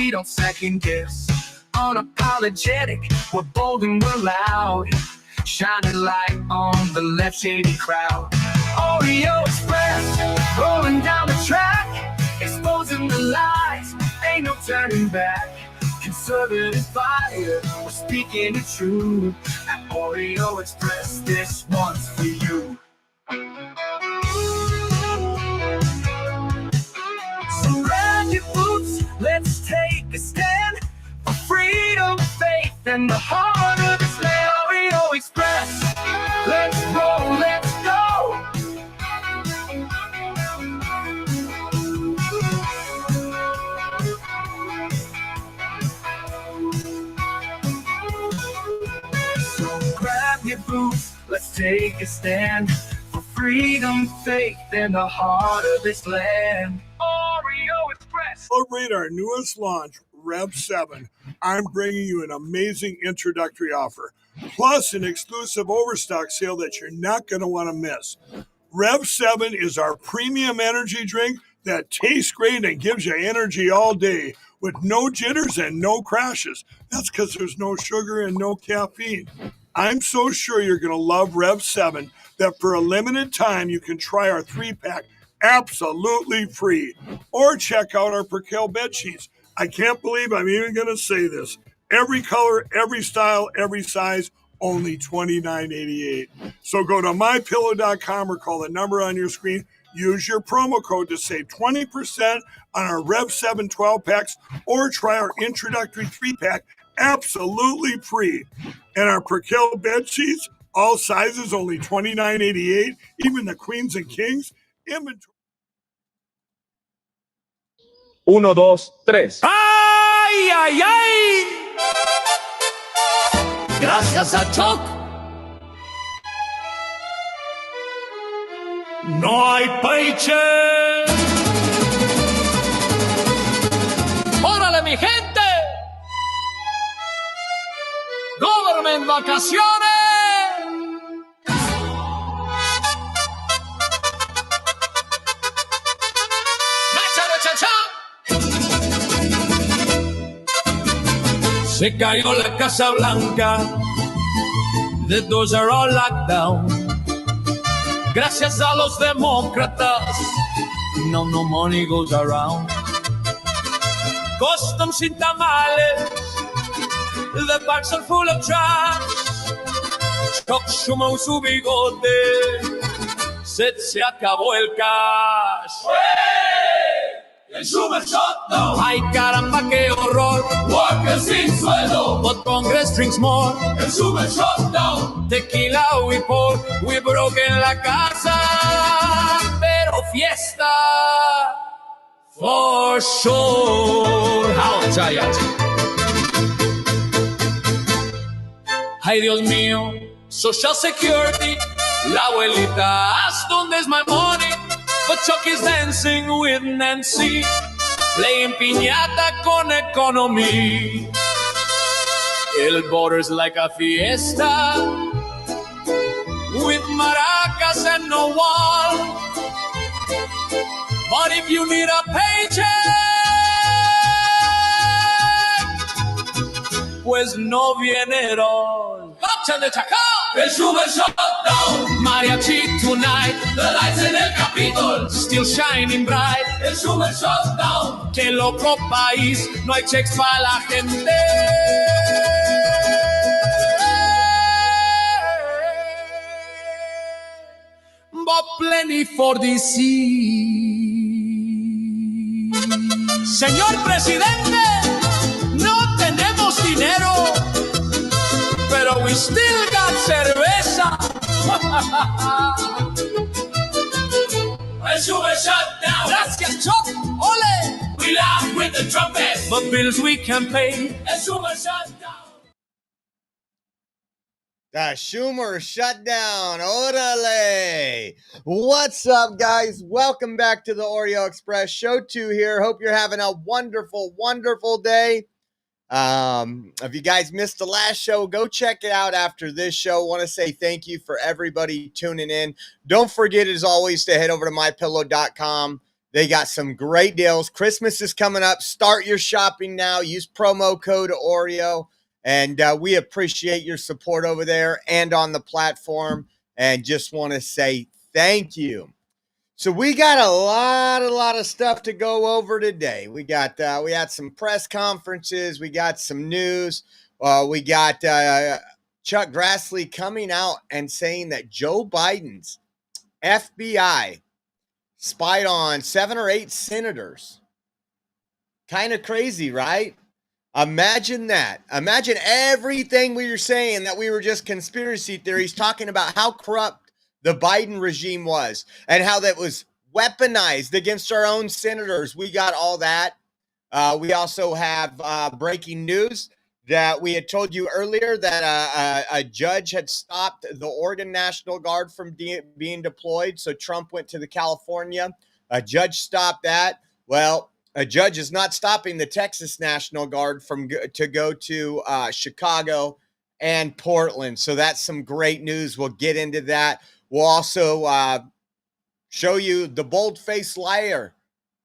we don't second guess. Unapologetic, we're bold and we're loud, shining light on the left shady crowd. Oreo Express, rolling down the track, exposing the lies, ain't no turning back. Conservative fire, we're speaking the truth. At Oreo Express, this one's for you. So grab your boots, let's take a stand for freedom, faith, and the heart of this land. Oreo Express, let's roll, let's go. So grab your boots, let's take a stand for freedom, faith, and the heart of this land. Oreo Express. Celebrate our newest launch, Rev 7. I'm bringing you an amazing introductory offer, plus an exclusive overstock sale that you're not going to want to miss. Rev 7 is our premium energy drink that tastes great and gives you energy all day with no jitters and no crashes. That's because there's no sugar and no caffeine. I'm so sure you're going to love Rev 7 that for a limited time you can try our 3-pack absolutely free, or check out our Percale bed sheets. I can't believe I'm even going to say this. Every color, every style, every size, only $29.88. So go to mypillow.com or call the number on your screen. Use your promo code to save 20% on our Rev 7 12-packs, or try our introductory 3-pack absolutely free. And our Percale bed sheets, all sizes, only $29.88. Even the queens and kings. Inventory. 1, 2, 3. ¡Ay, ay, ay! Gracias a Choc. No hay paycheck. ¡Órale, mi gente! Government vacaciones. Se cayó la Casa Blanca. The doors are all locked down. Gracias a los demócratas. No money goes around. Customs sin tamales. The bags are full of trash. Chuck Schumer su bigote. Se acabó el cash. El Schumer shutdown. Ay, caramba, qué horror. Workers sin sueldo. But Congress drinks more. El Schumer shutdown. Tequila we pour. We broke en la casa. Pero fiesta. For sure. Outside. Ay, Dios mío. Social Security. La abuelita. ¿Dónde es my money? But Chuck is dancing with Nancy, playing piñata con economy. El border's like a fiesta, with maracas and no wall. But if you need a paycheck, pues no viene at all. Up to the taco! El Schumer shutdown. Mariachi tonight. The lights in el Capitol still shining bright. El Schumer shutdown. Qué loco país. No hay checks para la gente. But plenty for DC. Señor presidente, no tenemos dinero, pero we still got cerveza. El Schumer shutdown. Gracias, Chuck. Ole. We laugh with the trumpets, but bills we can pay. El Schumer shutdown. The Schumer shutdown. Orale. What's up, guys? Welcome back to the Oreo Express. Show 2 here. Hope you're having a wonderful, wonderful day. If you guys missed the last show, go check it out after this show. Want to say thank you for everybody tuning in. Don't forget, as always, to head over to mypillow.com. They got some great deals. Christmas is coming up. Start your shopping now. Use promo code Oreo. And we appreciate your support over there and on the platform. And just want to say thank you. So we got a lot of stuff to go over today. We had some press conferences. We got some news. We got Chuck Grassley coming out and saying that Joe Biden's FBI spied on 7 or 8 senators. Kind of crazy, right? Imagine that. Imagine everything we were saying that we were just conspiracy theories, talking about how corrupt the Biden regime was and how that was weaponized against our own senators. We got all that. We also have breaking news that we had told you earlier that a judge had stopped the Oregon National Guard from being deployed. So Trump went to the California. A judge stopped that. Well, a judge is not stopping the Texas National Guard to go to Chicago and Portland. So that's some great news. We'll get into that. We'll also show you the bold-faced liar,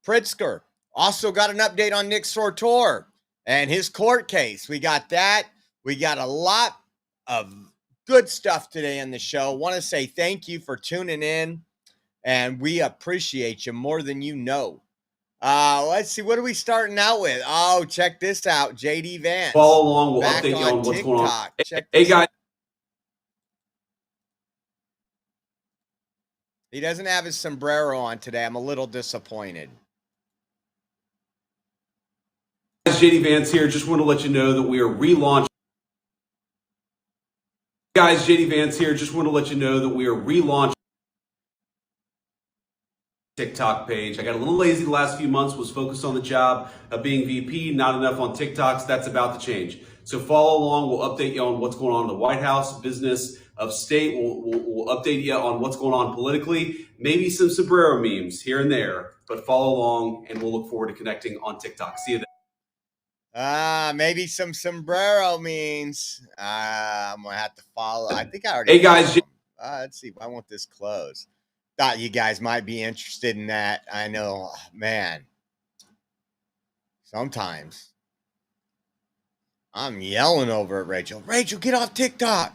Pritzker. Also got an update on Nick Sortor and his court case. We got that. We got a lot of good stuff today in the show. Want to say thank you for tuning in, and we appreciate you more than you know. Let's see. What are we starting out with? Oh, check this out. JD Vance. Follow along. We'll back update you on what's TikTok. going on. Check Hey, this guys. out. He doesn't have his sombrero on today. I'm a little disappointed. JD Vance here. Just want to let you know that we are relaunching. Guys, JD Vance here. Just want to let you know that we are relaunching TikTok page. I got a little lazy the last few months, was focused on the job of being VP, not enough on TikToks. That's about to change. So follow along. We'll update you on what's going on in the White House, business of state. We'll update you on what's going on politically, maybe some sombrero memes here and there, but follow along and we'll look forward to connecting on TikTok. See you then. Maybe some sombrero means I'm gonna have to follow. I think I already. Hey guys, let's see. I want this closed. Thought you guys might be interested in that. I know, man. Sometimes I'm yelling over at Rachel. Rachel, get off TikTok.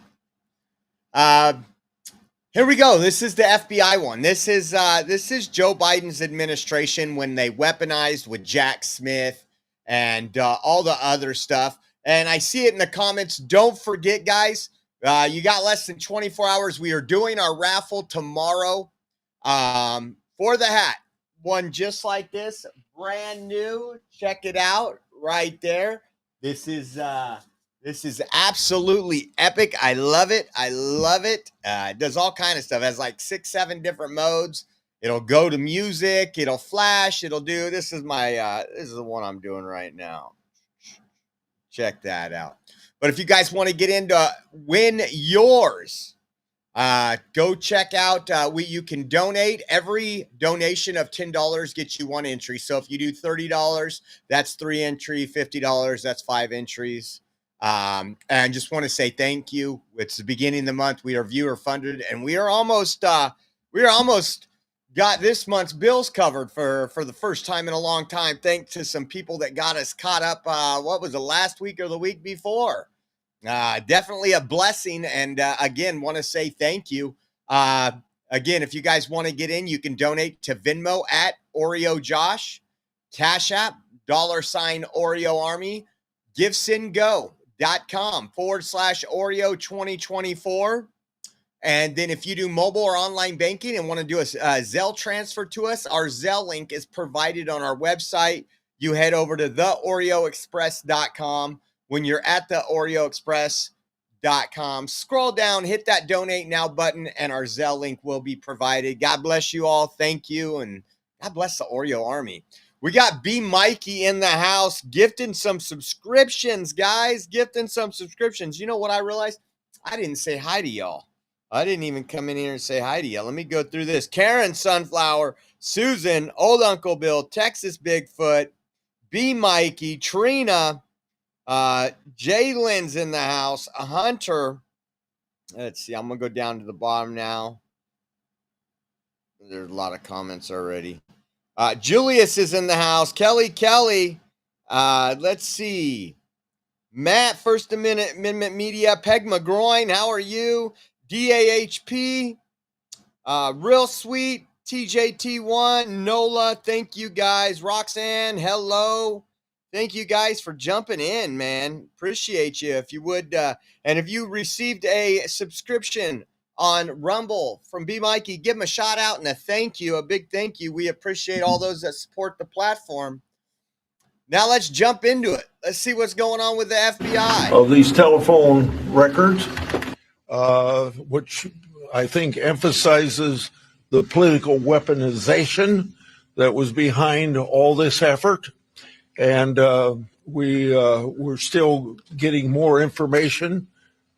Here we go. This is the FBI one. This is Joe Biden's administration when they weaponized with Jack Smith and all the other stuff. And I see it in the comments. Don't forget, guys, you got less than 24 hours. We are doing our raffle tomorrow for the hat. One just like this, brand new. Check it out right there. This is absolutely epic. I love it. I love it. It does all kind of stuff. It has like 6-7 different modes. It'll go to music. It'll flash. It'll do. This is the one I'm doing right now. Check that out. But if you guys want to get into win yours, go check out. You can donate. Every donation of $10 gets you 1 entry. So if you do $30, that's 3 entry. $50, that's 5 entries. And just want to say thank you. It's the beginning of the month. We are viewer funded, and we are almost got this month's bills covered for the first time in a long time. Thanks to some people that got us caught up. What was it, last week or the week before? Definitely a blessing. And again, want to say thank you. Again, if you guys want to get in, you can donate to Venmo at Oreo Josh, Cash App, $ Oreo Army, GiveSendGo.com/Oreo 2024. And then if you do mobile or online banking and want to do a Zelle transfer to us, our Zelle link is provided on our website. You head over to theoreoexpress.com. When you're at theoreoexpress.com, scroll down, hit that donate now button, and our Zelle link will be provided. God bless you all. Thank you. And God bless the Oreo Army. We got B. Mikey in the house gifting some subscriptions, guys. Gifting some subscriptions. You know what I realized? I didn't say hi to y'all. I didn't even come in here and say hi to you. Let me go through this. Karen Sunflower, Susan, Old Uncle Bill, Texas Bigfoot, B. Mikey, Trina, Jaylen's in the house, a Hunter. Let's see. I'm going to go down to the bottom now. There's a lot of comments already. Julius is in the house. Kelly. Let's see. Matt, First Amendment Media. Peg McGroin, how are you? DAHP. Real Sweet. TJT1. Nola, thank you guys. Roxanne, hello. Thank you guys for jumping in, man. Appreciate you. If you would, and if you received a subscription on Rumble from B. Mikey, give him a shout out and a thank you, a big thank you. We appreciate all those that support the platform. Now let's jump into it. Let's see what's going on with the FBI. Of these telephone records, which I think emphasizes the political weaponization that was behind all this effort. And we're still getting more information,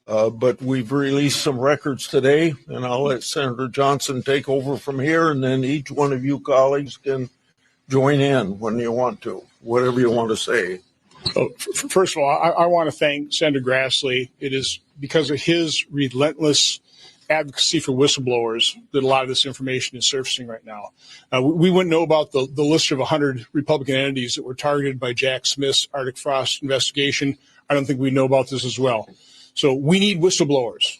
but we've released some records today, and I'll let Senator Johnson take over from here, and then each one of you colleagues can join in when you want to, whatever you want to say. First of all, I want to thank Senator Grassley. It is because of his relentless advocacy for whistleblowers that a lot of this information is surfacing right now. We wouldn't know about the list of 100 Republican entities that were targeted by Jack Smith's Arctic Frost investigation. I don't think we know about this as well. So we need whistleblowers.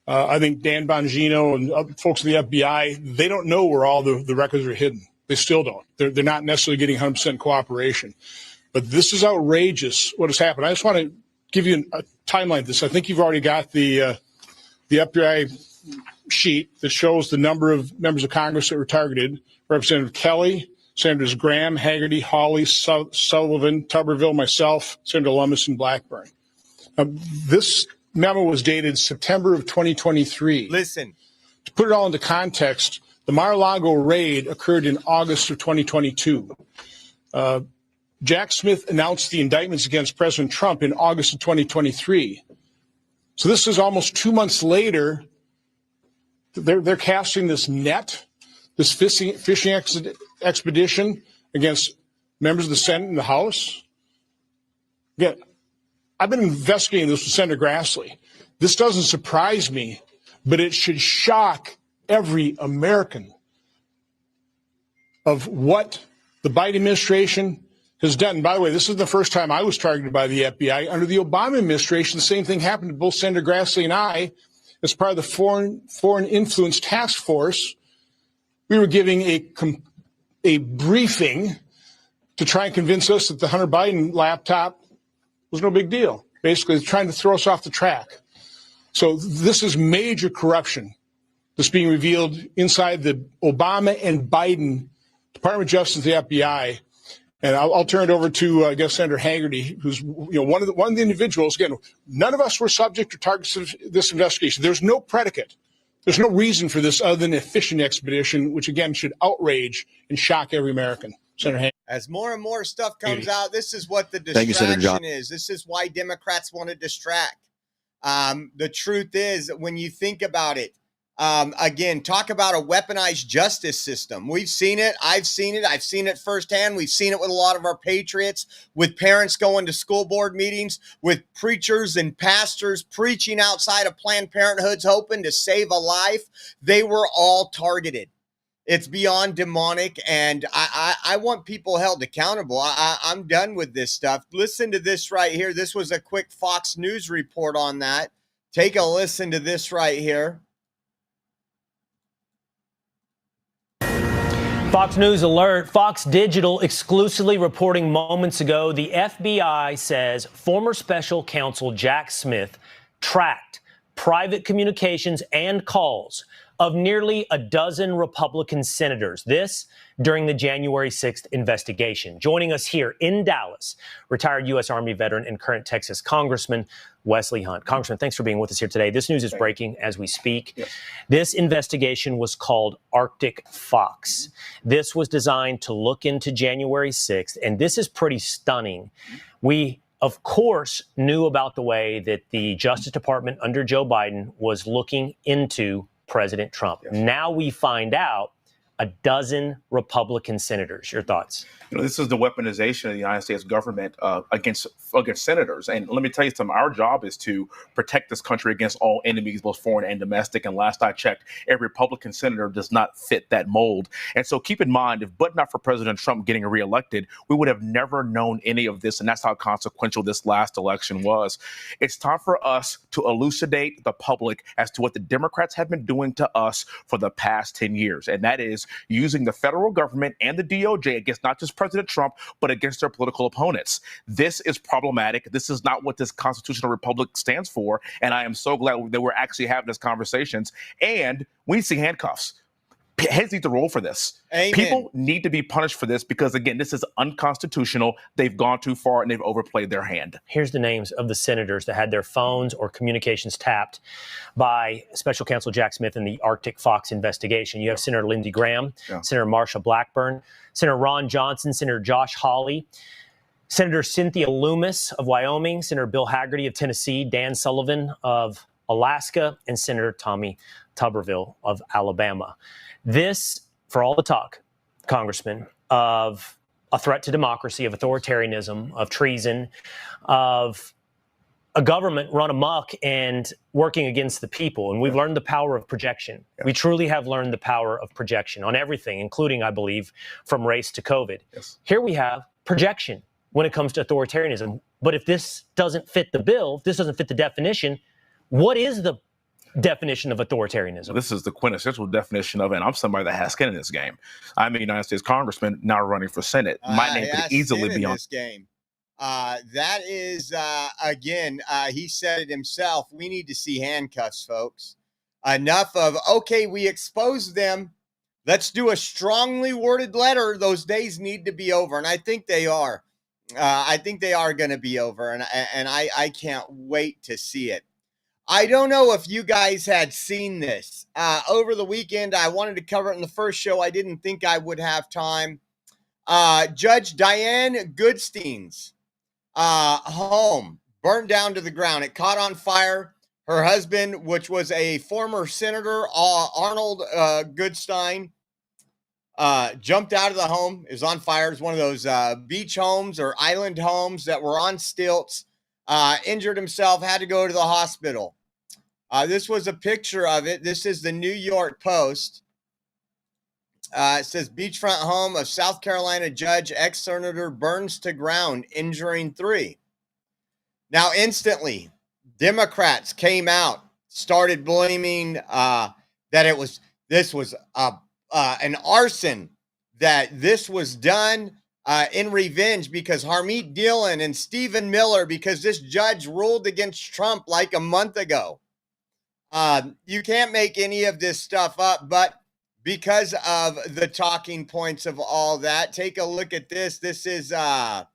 I think Dan Bongino and other folks in the FBI, they don't know where all the records are hidden. They still don't. They're not necessarily getting 100% cooperation. But this is outrageous what has happened. I just want to give you a timeline of this. I think you've already got the FBI sheet that shows the number of members of Congress that were targeted. Representative Kelly, Senators Graham, Haggerty, Hawley, Sullivan, Tuberville, myself, Senator Lummis, and Blackburn. This memo was dated September of 2023. Listen. To put it all into context, the Mar-a-Lago raid occurred in August of 2022. Jack Smith announced the indictments against President Trump in August of 2023. So this is almost 2 months later. They're casting this net, this fishing expedition against members of the Senate and the House. Again, I've been investigating this with Senator Grassley. This doesn't surprise me, but it should shock every American of what the Biden administration has done. And by the way, this is the first time I was targeted by the FBI. Under the Obama administration, the same thing happened to both Senator Grassley and I. As part of the Foreign Influence Task Force, we were giving a briefing to try and convince us that the Hunter Biden laptop was no big deal. Basically, trying to throw us off the track. So this is major corruption that's being revealed inside the Obama and Biden Department of Justice, the FBI. And I'll turn it over to, I guess, Senator Haggerty, who's one of the individuals. Again, none of us were subject or targets of this investigation. There's no predicate. There's no reason for this other than a fishing expedition, which, again, should outrage and shock every American. Senator Haggerty. As more and more stuff comes out, this is what the distraction is. This is why Democrats want to distract. The truth is, when you think about it, again, talk about a weaponized justice system. We've seen it. I've seen it. I've seen it firsthand. We've seen it with a lot of our patriots, with parents going to school board meetings, with preachers and pastors preaching outside of Planned Parenthoods, hoping to save a life. They were all targeted. It's beyond demonic, and I want people held accountable. I'm done with this stuff. Listen to this right here. This was a quick Fox News report on that. Take a listen to this right here. Fox News alert. Fox Digital exclusively reporting moments ago, the FBI says former special counsel Jack Smith tracked private communications and calls of nearly a dozen Republican senators. This during the January 6th investigation. Joining us here in Dallas, retired U.S. Army veteran and current Texas Congressman Wesley Hunt. Congressman, thanks for being with us here today. This news is breaking as we speak. Yes. This investigation was called Arctic Fox. This was designed to look into January 6th, and this is pretty stunning. We, of course, knew about the way that the Justice Department under Joe Biden was looking into President Trump. Yes. Now we find out a dozen Republican senators. Your thoughts? This is the weaponization of the United States government against senators. And let me tell you something, our job is to protect this country against all enemies, both foreign and domestic. And last I checked, every Republican senator does not fit that mold. And so keep in mind, if but not for President Trump getting reelected, we would have never known any of this. And that's how consequential this last election was. It's time for us to elucidate the public as to what the Democrats have been doing to us for the past 10 years. And that is using the federal government and the DOJ against not just President Trump, but against their political opponents. This is problematic. This is not what this constitutional republic stands for. And I am so glad that we're actually having these conversations. And we need to see handcuffs. Heads need to roll for this. Amen. People need to be punished for this because, again, this is unconstitutional. They've gone too far and they've overplayed their hand. Here's the names of the senators that had their phones or communications tapped by Special Counsel Jack Smith in the Arctic Fox investigation. You have Senator Lindsey Graham, Senator Marsha Blackburn, Senator Ron Johnson, Senator Josh Hawley, Senator Cynthia Loomis of Wyoming, Senator Bill Hagerty of Tennessee, Dan Sullivan of Alaska, and Senator Tommy Tuberville of Alabama. This, for all the talk, Congressman, of a threat to democracy, of authoritarianism, of treason, of a government run amok and working against the people. And we've learned the power of projection. We truly have learned the power of projection on everything, including, I believe, from race to COVID. Here we have projection when it comes to authoritarianism. But if this doesn't fit the bill, if this doesn't fit the definition, what is the definition of authoritarianism? This is the quintessential definition of it. And I'm somebody that has skin in this game. I'm a United States congressman now running for Senate. My name could easily be on this game. That is, again, he said it himself. We need to see handcuffs, folks. Enough of, okay, we exposed them. Let's do a strongly worded letter. Those days need to be over. And I think they are. I think they are going to be over. And I can't wait to see it. I don't know if you guys had seen this. Over the weekend, I wanted to cover it in the first show. I didn't think I would have time. Judge Diane Goodstein's home burned down to the ground. It caught on fire. Her husband, which was a former senator, Arnold Goodstein, jumped out of the home. It was on fire. It was one of those beach homes or island homes that were on stilts. Injured himself, had to go to the hospital. This was a picture of it. This is the New York Post. It says, beachfront home of South Carolina judge, ex-senator burns to ground, injuring 3. Now, instantly, Democrats came out, started blaming that this was an arson, that this was done in revenge because Harmeet Dillon and Stephen Miller, because this judge ruled against Trump like a month ago. You can't make any of this stuff up, but because of the talking points of all that, take a look at this. This is some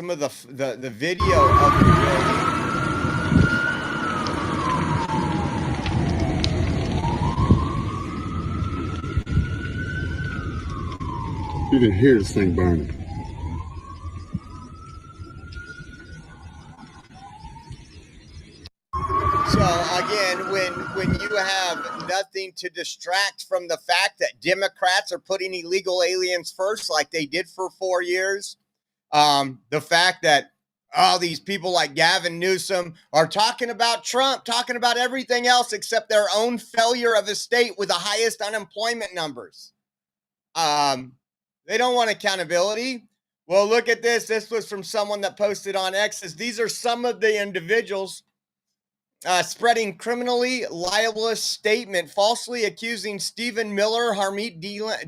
of the video of the building. You can hear this thing burning. So again, when you have nothing to distract from the fact that Democrats are putting illegal aliens first, like they did for 4 years, the fact that all these people like Gavin Newsom are talking about Trump, talking about everything else except their own failure of a state with the highest unemployment numbers. They don't want accountability. Well, look at this. This was from someone that posted on X. These are some of the individuals spreading criminally libelous statement, falsely accusing Stephen Miller, Harmeet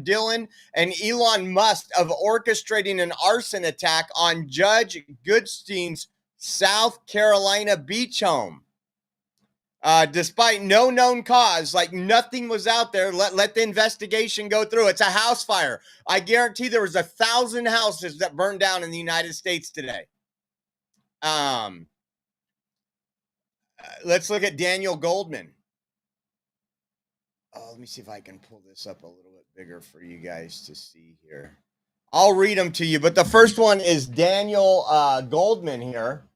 Dillon, and Elon Musk of orchestrating an arson attack on Judge Goodstein's South Carolina beach home. Despite no known cause, like nothing was out there, let the investigation go through. It's a house fire. I guarantee there was 1,000 houses that burned down in the United States today. Let's look at Daniel Goldman. Let me see if I can pull this up a little bit bigger for you guys to see here. I'll read them to you, but the first one is Daniel Goldman here.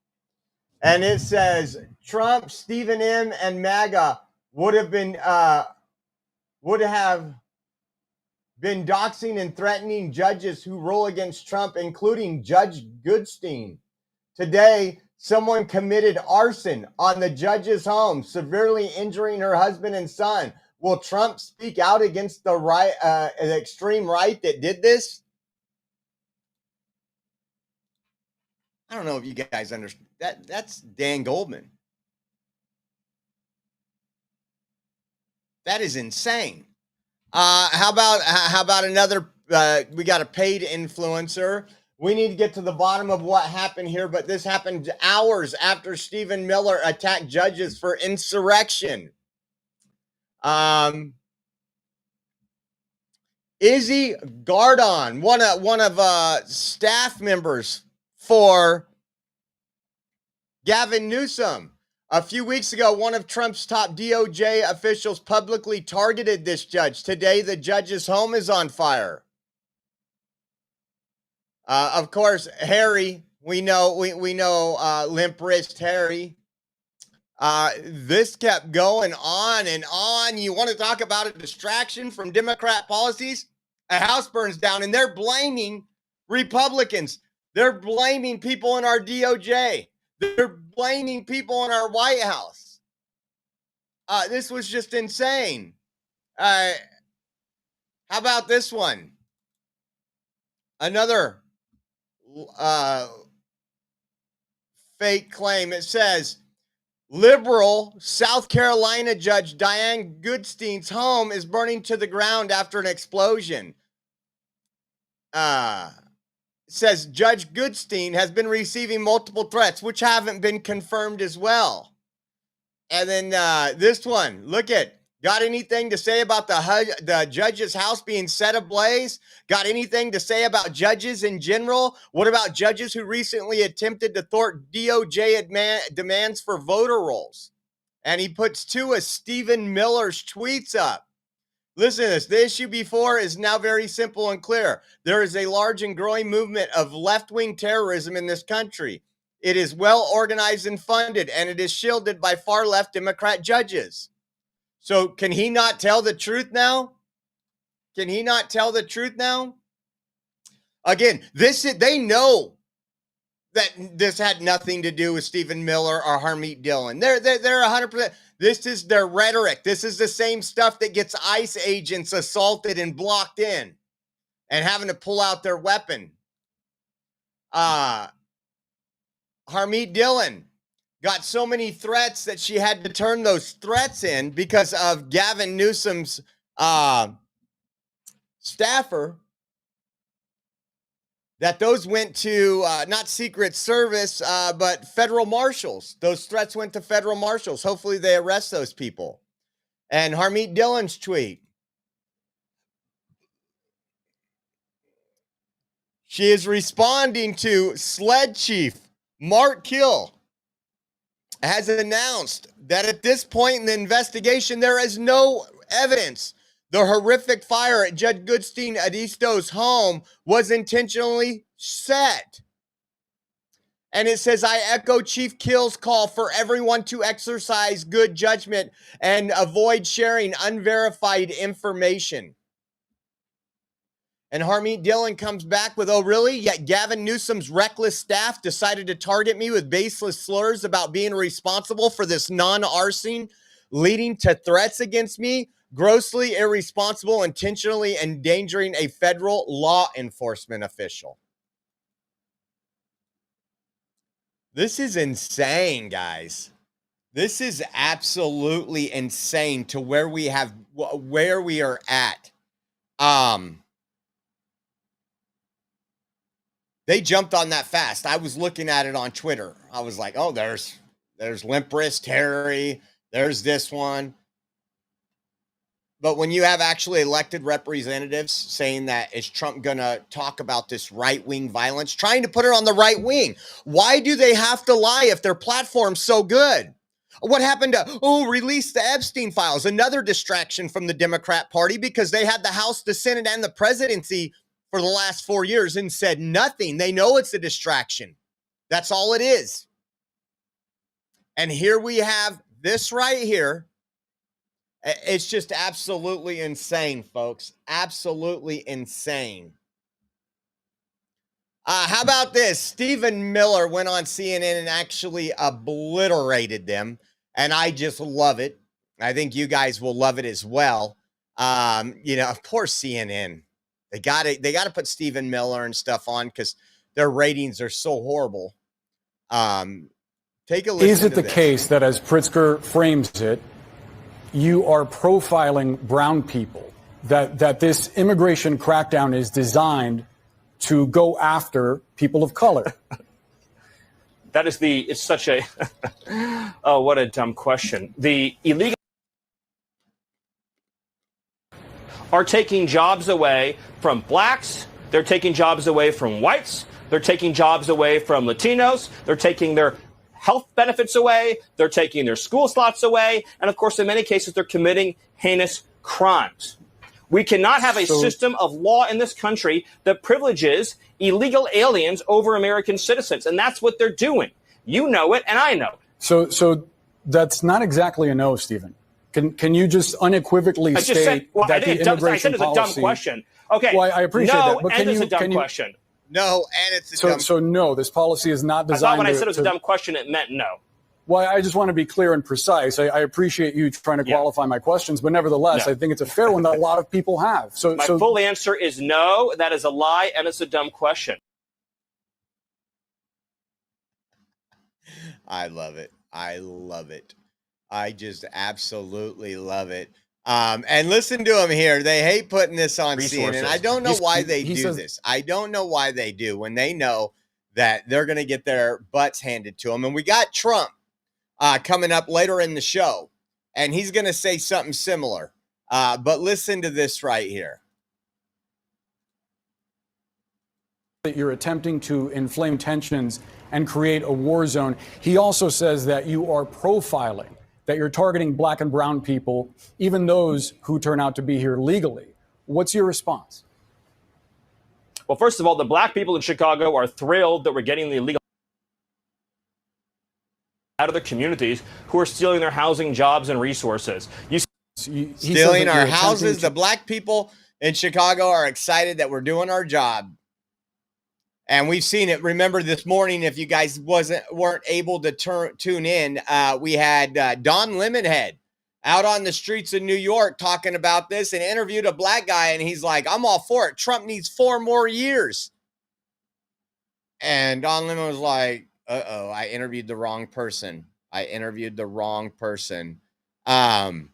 And it says, Trump, Stephen M., and MAGA would have been would have been doxing and threatening judges who rule against Trump, including Judge Goodstein. Today, someone committed arson on the judge's home, severely injuring her husband and son. Will Trump speak out against the extreme right that did this? I don't know if you guys understand. That's Dan Goldman. That is insane. How about another? We got a paid influencer. We need to get to the bottom of what happened here, but this happened hours after Stephen Miller attacked judges for insurrection. Izzy Gardon, one of staff members for Gavin Newsom. A few weeks ago, one of Trump's top DOJ officials publicly targeted this judge. Today, the judge's home is on fire. Of course, Harry, we know limp wrist Harry. This kept going on and on. You want to talk about a distraction from Democrat policies? A house burns down and they're blaming Republicans. They're blaming people in our DOJ. They're blaming people in our White House. This was just insane. How about this one? Another fake claim. It says, liberal South Carolina judge Diane Goodstein's home is burning to the ground after an explosion. Says Judge Goodstein has been receiving multiple threats, which haven't been confirmed as well. And then this one, look at, got anything to say about the judge's house being set ablaze? Got anything to say about judges in general? What about judges who recently attempted to thwart DOJ demands for voter rolls? And he puts two of Stephen Miller's tweets up. Listen to this. The issue before is now very simple and clear. There is a large and growing movement of left-wing terrorism in this country. It is well organized and funded, and it is shielded by far-left Democrat judges. So can he not tell the truth now? Can he not tell the truth now? Again, they know that this had nothing to do with Stephen Miller or Harmeet Dillon. They're 100%. This is their rhetoric. This is the same stuff that gets ICE agents assaulted and blocked in and having to pull out their weapon. Harmeet Dillon got so many threats that she had to turn those threats in because of Gavin Newsom's staffer, that those went to not Secret Service, but federal marshals. Those threats went to federal marshals. Hopefully they arrest those people. And Harmeet Dillon's tweet. She is responding to SLED Chief Mark Kill has announced that at this point in the investigation, there is no evidence the horrific fire at Judge Goodstein Adisto's home was intentionally set. And it says, I echo Chief Kill's call for everyone to exercise good judgment and avoid sharing unverified information. And Harmeet Dillon comes back with, oh, really? Yet Gavin Newsom's reckless staff decided to target me with baseless slurs about being responsible for this non-arson, leading to threats against me. Grossly irresponsible, intentionally endangering a federal law enforcement official. This is insane, guys. This is absolutely insane to where we are at. They jumped on that fast. I was looking at it on Twitter. I was like, oh, there's limp wrist Harry. There's this one. But when you have actually elected representatives saying that, is Trump going to talk about this right-wing violence, trying to put it on the right wing? Why do they have to lie if their platform's so good? What happened to, release the Epstein files? Another distraction from the Democrat Party because they had the House, the Senate, and the presidency for the last 4 years and said nothing. They know it's a distraction. That's all it is. And here we have this right here. It's just absolutely insane, folks. Absolutely insane. How about this? Stephen Miller went on CNN and actually obliterated them, and I just love it. I think you guys will love it as well. Of course, CNN. They got to put Stephen Miller and stuff on because their ratings are so horrible. Take a listen. Is it the case that, as Pritzker frames it, you are profiling brown people? That this immigration crackdown is designed to go after people of color? It's such a, oh, what a dumb question. The illegal are taking jobs away from blacks. They're taking jobs away from whites. They're taking jobs away from Latinos. They're taking their health benefits away. They're taking their school slots away. And of course, in many cases, they're committing heinous crimes. We cannot have a system of law in this country that privileges illegal aliens over American citizens. And that's what they're doing. You know it, and I know it. So that's not exactly a no, Stephen. Can you just unequivocally state that the immigration policy... I said it's a dumb question. Okay. Well, I appreciate that. But it's a dumb question. No, and it's a dumb... So no, this policy is not designed I thought when I said it was a dumb question, it meant no. Well, I just want to be clear and precise. I appreciate you trying to qualify my questions, but nevertheless, I think it's a fair one that a lot of people have. My full answer is no. That is a lie, and it's a dumb question. I love it. I love it. I just absolutely love it. And listen to them here. They hate putting this on CNN. I don't know why they do this. I don't know why they do when they know that they're going to get their butts handed to them. And we got Trump coming up later in the show, and he's going to say something similar. But listen to this right here. That you're attempting to inflame tensions and create a war zone. He also says that you are profiling, that you're targeting black and brown people, even those who turn out to be here legally. What's your response? Well, first of all, the black people in Chicago are thrilled that we're getting the illegal out of their communities who are stealing their housing, jobs, and resources. Stealing our houses. The black people in Chicago are excited that we're doing our job. And we've seen it. Remember this morning, if you guys weren't able to tune in, we had Don Lemonhead out on the streets of New York talking about this and interviewed a black guy. And he's like, I'm all for it. Trump needs 4 more years. And Don Lemon was like, uh-oh, I interviewed the wrong person. And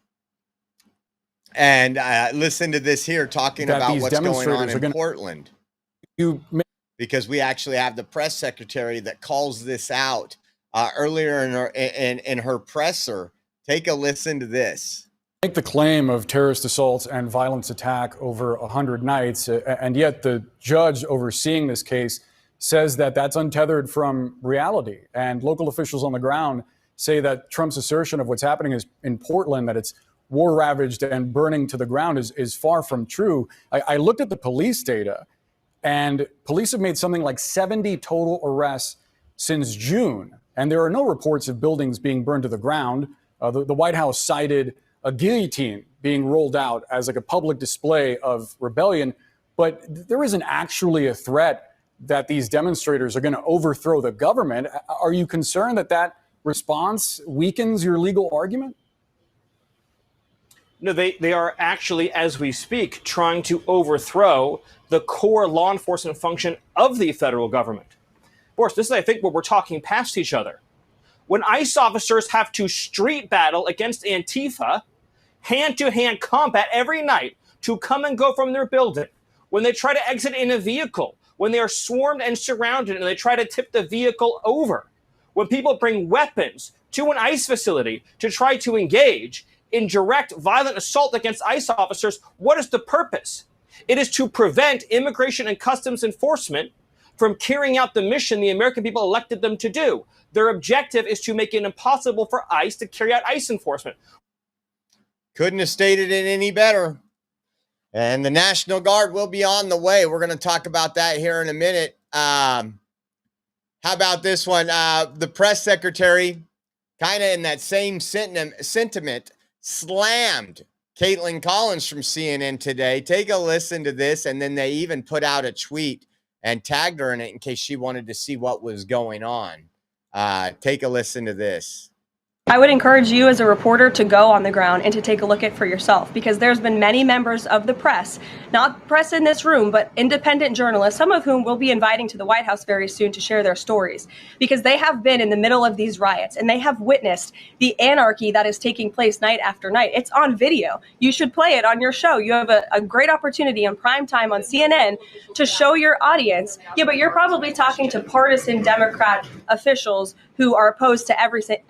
listen to this here talking about what's going on in Portland. Because we actually have the press secretary that calls this out earlier in her presser. Take a listen to this. Make the claim of terrorist assaults and violence attack over 100 nights, and yet the judge overseeing this case says that that's untethered from reality. And local officials on the ground say that Trump's assertion of what's happening in Portland, that it's war-ravaged and burning to the ground, is far from true. I looked at the police data, and police have made something like 70 total arrests since June. And there are no reports of buildings being burned to the ground. The White House cited a guillotine being rolled out as like a public display of rebellion. But there isn't actually a threat that these demonstrators are going to overthrow the government. Are you concerned that that response weakens your legal argument? No, they are actually, as we speak, trying to overthrow the core law enforcement function of the federal government. Of course, this is, I think, where we're talking past each other. When ICE officers have to street battle against Antifa, hand-to-hand combat every night to come and go from their building, when they try to exit in a vehicle, when they are swarmed and surrounded and they try to tip the vehicle over, when people bring weapons to an ICE facility to try to engage in direct violent assault against ICE officers, what is the purpose? It is to prevent immigration and customs enforcement from carrying out the mission the American people elected them to do. Their objective is to make it impossible for ICE to carry out ICE enforcement. Couldn't have stated it any better. And the National Guard will be on the way. We're going to talk about that here in a minute. How about this one? The press secretary, kind of in that same sentiment, slammed Caitlin Collins from CNN today. Take a listen to this, and then they even put out a tweet and tagged her in it in case she wanted to see what was going on. Take a listen to this. I would encourage you as a reporter to go on the ground and to take a look at it for yourself, because there's been many members of the press, not press in this room, but independent journalists, some of whom we'll be inviting to the White House very soon to share their stories, because they have been in the middle of these riots and they have witnessed the anarchy that is taking place night after night. It's on video. You should play it on your show. You have a great opportunity on primetime on CNN to show your audience. Yeah, but you're probably talking to partisan Democrat officials who are opposed to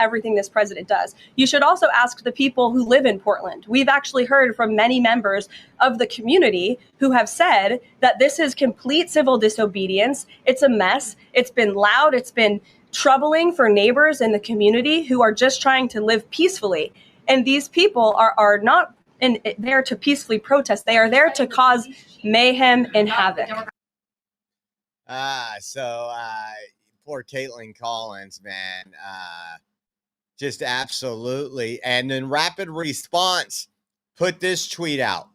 everything this president does. You should also ask the people who live in Portland. We've actually heard from many members of the community who have said that this is complete civil disobedience. It's a mess. It's been loud. It's been troubling for neighbors in the community who are just trying to live peacefully. And these people are not there to peacefully protest. They are there to cause mayhem and havoc. Poor Caitlin Collins, man. Just absolutely. And in rapid response, put this tweet out.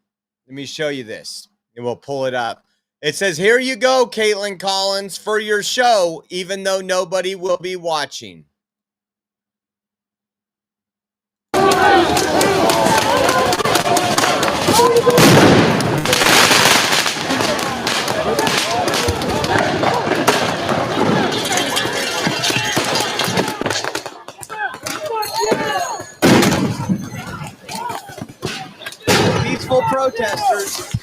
Let me show you this, and we'll pull it up. It says, "Here you go, Caitlin Collins, for your show, even though nobody will be watching." Peaceful protesters.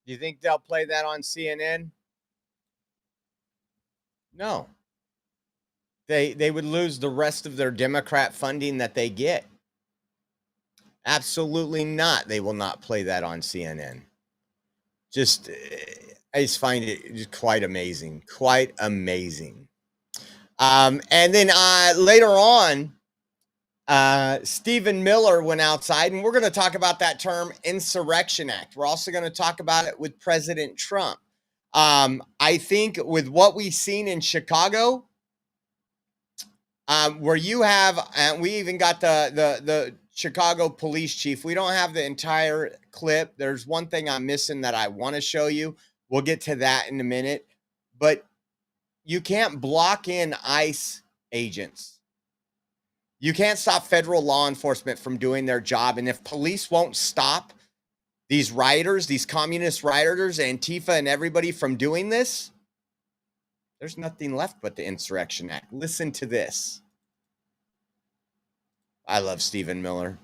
Do you think they'll play that on CNN? No. They would lose the rest of their Democrat funding that they get. Absolutely not. They will not play that on CNN. I just find it just quite amazing. Quite amazing. And then later on, Stephen Miller went outside, and we're going to talk about that term, Insurrection Act. We're also going to talk about it with President Trump. I think with what we've seen in Chicago, where you have, and we even got the Chicago police chief. We don't have the entire clip. There's one thing I'm missing that I want to show you. We'll get to that in a minute. But you can't block in ICE agents. You can't stop federal law enforcement from doing their job. And if police won't stop these rioters, these communist rioters, Antifa and everybody from doing this, there's nothing left but the Insurrection Act. Listen to this. I love Stephen Miller.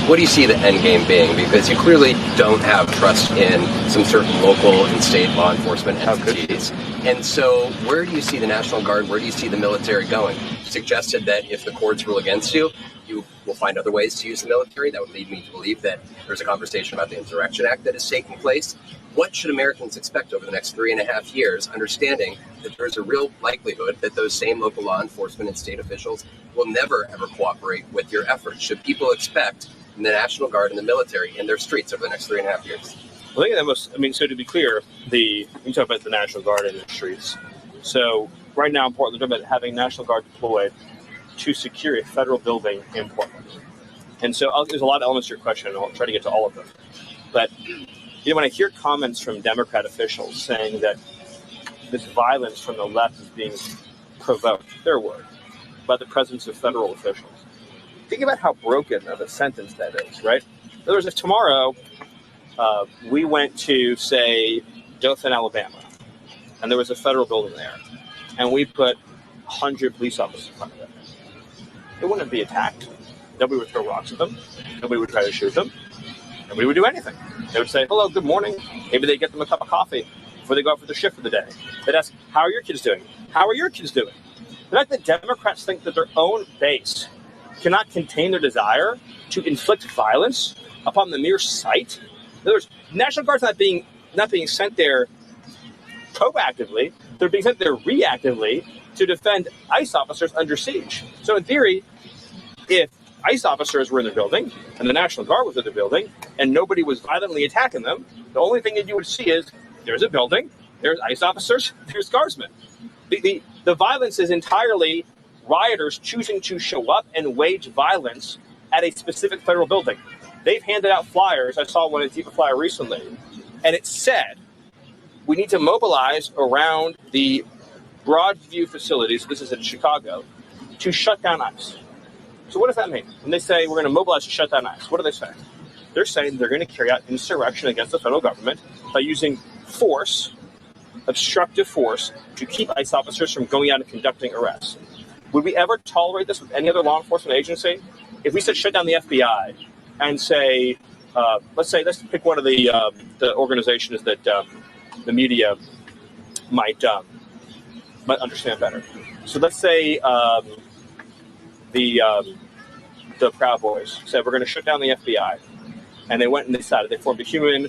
What do you see the end game being? Because you clearly don't have trust in some certain local and state law enforcement entities. And so where do you see the National Guard? Where do you see the military going? You suggested that if the courts rule against you, you will find other ways to use the military. That would lead me to believe that there's a conversation about the Insurrection Act that is taking place. What should Americans expect over the next 3.5 years, understanding that there's a real likelihood that those same local law enforcement and state officials will never, ever cooperate with your efforts? Should people expect the National Guard and the military in their streets over the next 3.5 years? Well, I think so to be clear, you talk about the National Guard in the streets. So right now in Portland, they're talking about having National Guard deployed to secure a federal building in Portland. And so there's a lot of elements to your question, and I'll try to get to all of them. But when I hear comments from Democrat officials saying that this violence from the left is being provoked, their word, by the presence of federal officials, think about how broken of a sentence that is, right? In other words, if tomorrow we went to, say, Dothan, Alabama, and there was a federal building there, and we put 100 police officers in front of it, it wouldn't be attacked. Nobody would throw rocks at them. Nobody would try to shoot them. Nobody would do anything. They would say, hello, good morning. Maybe they'd get them a cup of coffee before they go out for their shift for the day. They'd ask, how are your kids doing? How are your kids doing? The fact that Democrats think that their own base cannot contain their desire to inflict violence upon the mere sight. In other words, National Guard's not being sent there proactively. They're being sent there reactively to defend ICE officers under siege. So in theory, if ICE officers were in the building and the National Guard was in the building and nobody was violently attacking them, the only thing that you would see is there's a building, there's ICE officers, there's guardsmen. The violence is entirely rioters choosing to show up and wage violence at a specific federal building. They've handed out flyers. I saw one Antifa flyer recently, and it said, we need to mobilize around the Broadview facilities, this is in Chicago, to shut down ICE. So what does that mean? When they say we're going to mobilize to shut down ICE, what do they say? They're saying they're going to carry out insurrection against the federal government by using force, obstructive force, to keep ICE officers from going out and conducting arrests. Would we ever tolerate this with any other law enforcement agency? If we said shut down the FBI and say, let's pick one of the organizations that the media might understand better. So let's say the Proud Boys said we're going to shut down the FBI, and they went and they formed a human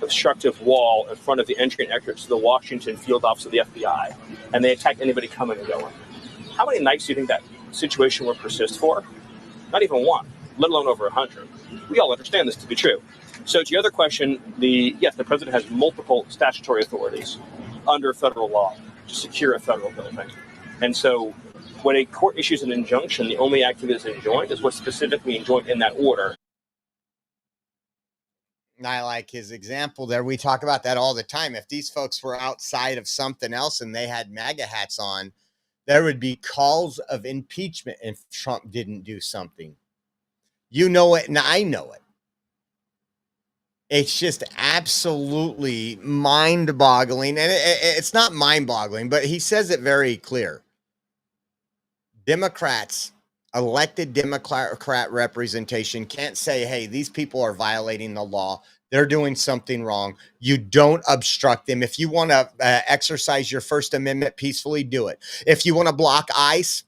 obstructive wall in front of the entry and exit to the Washington field office of the FBI, and they attacked anybody coming and going. How many nights do you think that situation will persist for? Not even one, let alone over 100. We all understand this to be true. So to your other question, yes, the president has multiple statutory authorities under federal law to secure a federal building. And so when a court issues an injunction, the only activity that's enjoined is what's specifically enjoined in that order. I like his example there. We talk about that all the time. If these folks were outside of something else and they had MAGA hats on, there would be calls of impeachment if Trump didn't do something. You know it, and I know it. It's just absolutely mind-boggling. And it's not mind-boggling, but he says it very clear. Democrats, elected Democrat representation can't say, hey, these people are violating the law. They're doing something wrong. You don't obstruct them. If you want to exercise your First Amendment peacefully, do it. If you want to block ICE,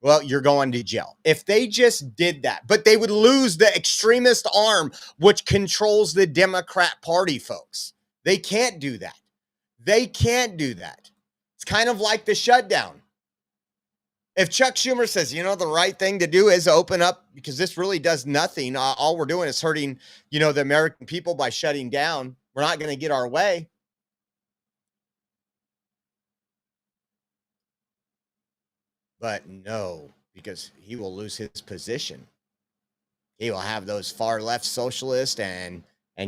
well, you're going to jail. If they just did that, but they would lose the extremist arm, which controls the Democrat Party, folks. They can't do that. They can't do that. It's kind of like the shutdown. If Chuck Schumer says, the right thing to do is open up because this really does nothing. All we're doing is hurting, the American people by shutting down. We're not going to get our way. But no, because he will lose his position. He will have those far left socialists and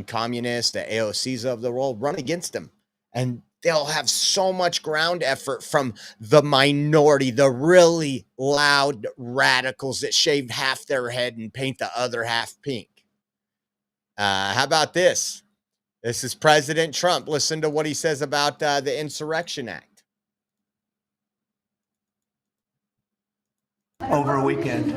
communists, the AOCs of the world, run against him. And they'll have so much ground effort from the minority, the really loud radicals that shave half their head and paint the other half pink. How about this? This is President Trump. Listen to what he says about the Insurrection Act. Over a weekend.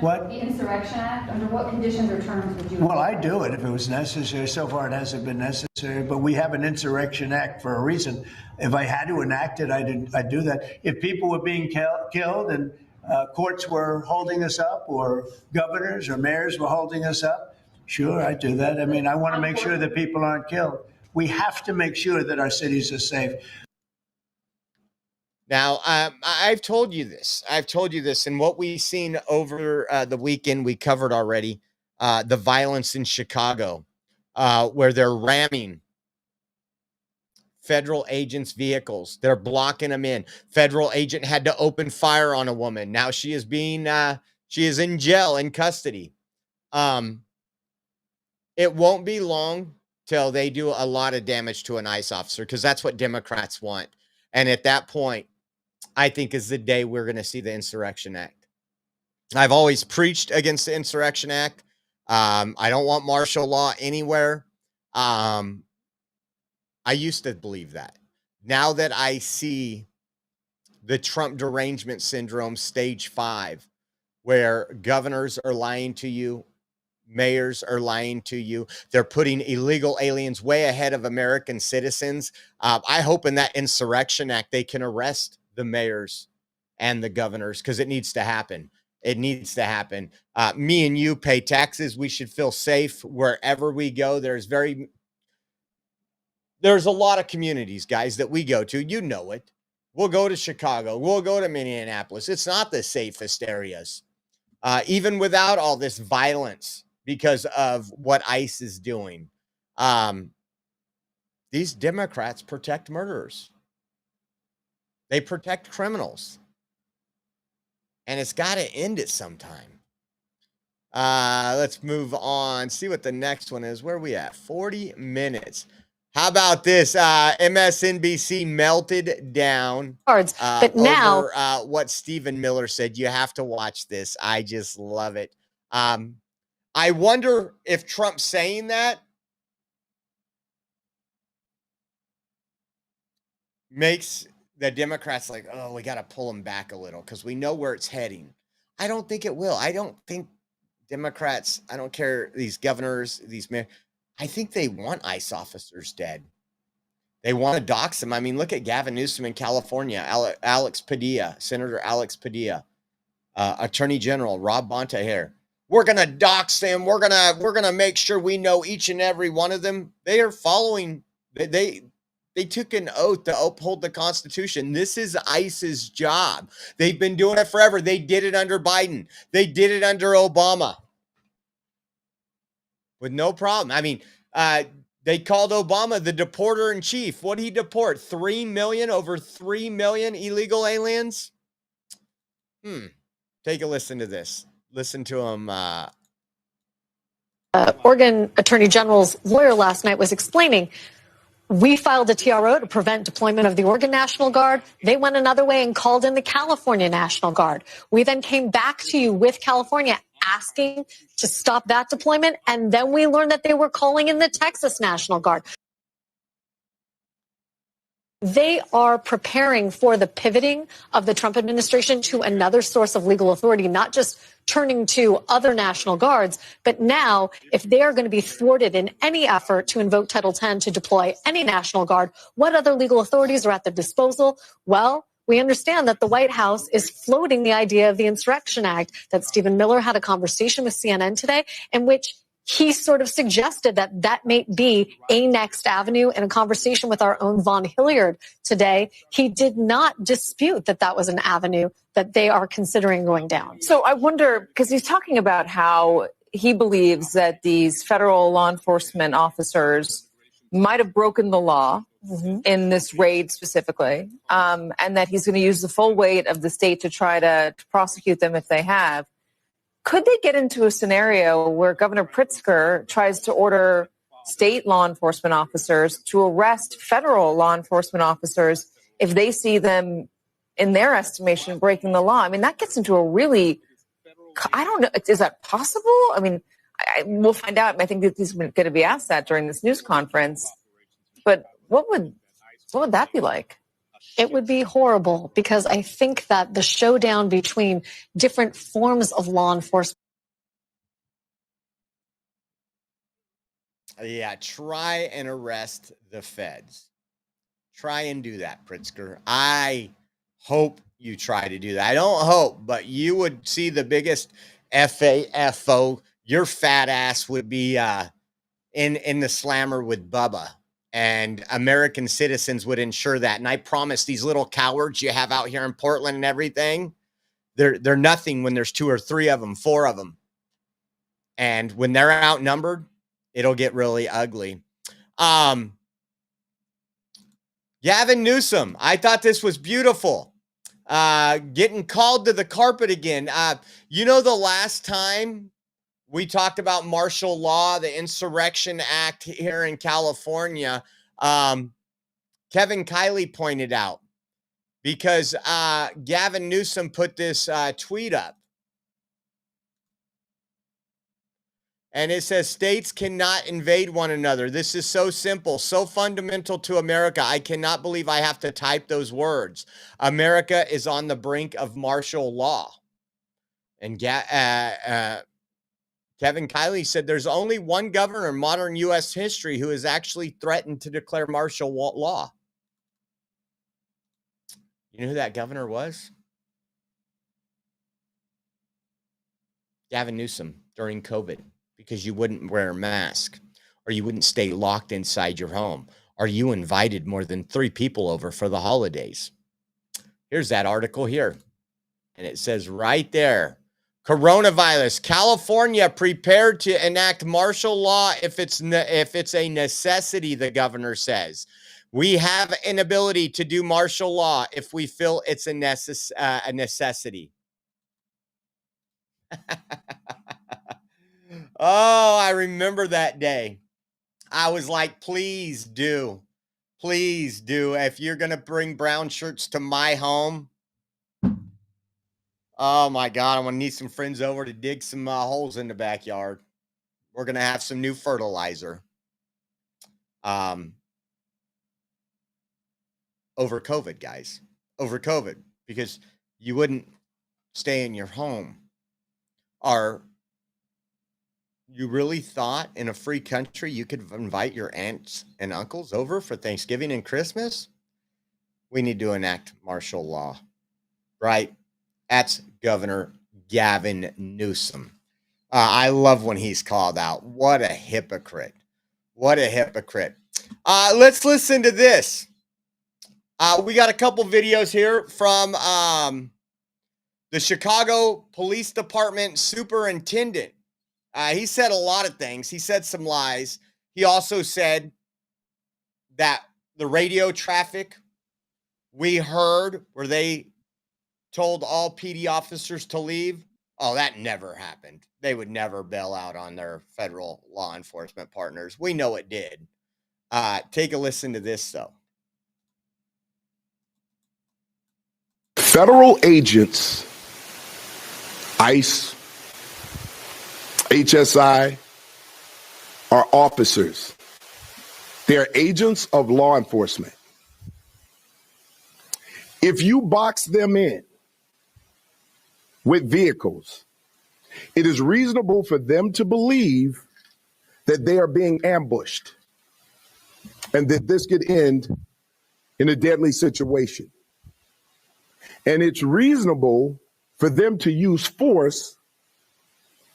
What? The Insurrection Act, under what conditions or terms would you? Well, I do it if it was necessary. So far, it hasn't been necessary, but we have an Insurrection Act for a reason. If I had to enact it, I'd do that. If people were being killed and courts were holding us up, or governors or mayors were holding us up, sure, I'd do that. I mean, I want to make sure that people aren't killed. We have to make sure that our cities are safe. Now, I've told you this. And what we've seen over the weekend, we covered already, the violence in Chicago, where they're ramming federal agents' vehicles. They're blocking them in. Federal agent had to open fire on a woman. Now she is in jail, in custody. It won't be long till they do a lot of damage to an ICE officer, because that's what Democrats want. And at that point, I think is the day we're going to see the Insurrection Act. I've always preached against the Insurrection Act. I don't want martial law anywhere. I used to believe that. Now that I see the Trump derangement syndrome stage 5, where governors are lying to you, mayors are lying to you, they're putting illegal aliens way ahead of American citizens. I hope in that Insurrection Act they can arrest the mayors and the governors, because it needs to happen. It needs to happen. Me and you pay taxes. We should feel safe wherever we go. There's a lot of communities, guys, that we go to. You know it. We'll go to Chicago. We'll go to Minneapolis. It's not the safest areas, even without all this violence because of what ICE is doing. These Democrats protect murderers. They protect criminals. And it's got to end at some time. Let's move on. See what the next one is. Where are we at? 40 minutes. How about this? MSNBC melted down but now over what Stephen Miller said. You have to watch this. I just love it. I wonder if Trump saying that makes the Democrats like, oh, we got to pull him back a little because we know where it's heading. I don't think it will. I don't think Democrats, I don't care, these governors, these men, I think they want ICE officers dead. They want to dox them. I mean, look at Gavin Newsom in California, Alex Padilla, Senator Alex Padilla, Attorney General Rob Bonta here. We're going to dox them. We're going to make sure we know each and every one of them. They are following, they took an oath to uphold the Constitution. This is ICE's job. They've been doing it forever. They did it under Biden. They did it under Obama with no problem. I mean, they called Obama the deporter in chief. What did he deport? 3 million, over 3 million illegal aliens? Take a listen to this. Listen to him. Oregon Attorney General's lawyer last night was explaining, we filed a TRO to prevent deployment of the Oregon National Guard. They went another way and called in the California National Guard. We then came back to you with California asking to stop that deployment. And then we learned that they were calling in the Texas National Guard. They are preparing for the pivoting of the Trump administration to another source of legal authority, not just turning to other National Guards, but now if they are going to be thwarted in any effort to invoke Title X to deploy any National Guard, what other legal authorities are at their disposal? Well, we understand that the White House is floating the idea of the Insurrection Act, that Stephen Miller had a conversation with CNN today in which he sort of suggested that that may be a next avenue. In a conversation with our own Von Hilliard today, he did not dispute that that was an avenue that they are considering going down. So I wonder, because he's talking about how he believes that these federal law enforcement officers might have broken the law in this raid specifically, and that he's going to use the full weight of the state to try to prosecute them if they have. Could they get into a scenario where Governor Pritzker tries to order state law enforcement officers to arrest federal law enforcement officers if they see them, in their estimation, breaking the law? I mean, that gets into a really, I don't know, is that possible? I mean, we'll find out. I think that he's going to be asked that during this news conference. But what would that be like? It would be horrible because I think that the showdown between different forms of law enforcement. Yeah, try and arrest the feds. Try and do that, Pritzker. I hope you try to do that. I don't hope, but you would see the biggest FAFO. Your fat ass would be in the slammer with Bubba. And American citizens would ensure that. And I promise these little cowards you have out here in Portland and everything, they're nothing when there's 2 or 3 of them, 4 of them. And when they're outnumbered, it'll get really ugly. Gavin Newsom, I thought this was beautiful. Getting called to the carpet again. You know, the last time we talked about martial law, the Insurrection Act here in California, Kevin Kiley pointed out, because Gavin Newsom put this tweet up. And it says, states cannot invade one another. This is so simple, so fundamental to America. I cannot believe I have to type those words. America is on the brink of martial law. And Kevin Kiley said there's only one governor in modern U.S. history who has actually threatened to declare martial law. You know who that governor was? Gavin Newsom during COVID because you wouldn't wear a mask or you wouldn't stay locked inside your home, or you invited more than 3 people over for the holidays. Here's that article here. And it says right there, coronavirus, California prepared to enact martial law if it's a necessity, the governor says. We have an ability to do martial law if we feel it's a necessity. Oh, I remember that day. I was like, please do. Please do. If you're going to bring brown shirts to my home, oh my God, I'm going to need some friends over to dig some holes in the backyard. We're going to have some new fertilizer. Over COVID, guys. Over COVID. Because you wouldn't stay in your home. You really thought in a free country you could invite your aunts and uncles over for Thanksgiving and Christmas? We need to enact martial law, right? That's Governor Gavin Newsom. I love when he's called out. What a hypocrite. What a hypocrite. Let's listen to this. We got a couple videos here from the Chicago Police Department superintendent. He said a lot of things. He said some lies. He also said that the radio traffic we heard where they told all PD officers to leave, oh, that never happened. They would never bail out on their federal law enforcement partners. We know it did. Take a listen to this, though. Federal agents, ICE, HSI, are officers. They're agents of law enforcement. If you box them in with vehicles, it is reasonable for them to believe that they are being ambushed and that this could end in a deadly situation. And it's reasonable for them to use force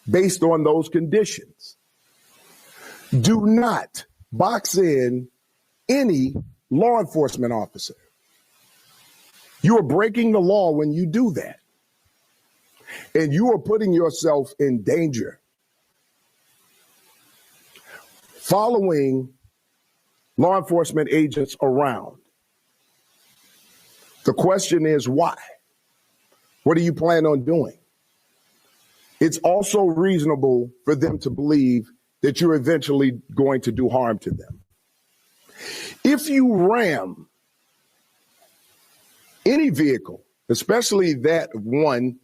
based on those conditions. Do not box in any law enforcement officer. You are breaking the law when you do that. And you are putting yourself in danger. Following law enforcement agents around. The question is why? What do you plan on doing? It's also reasonable for them to believe that you're eventually going to do harm to them. If you ram any vehicle, especially that one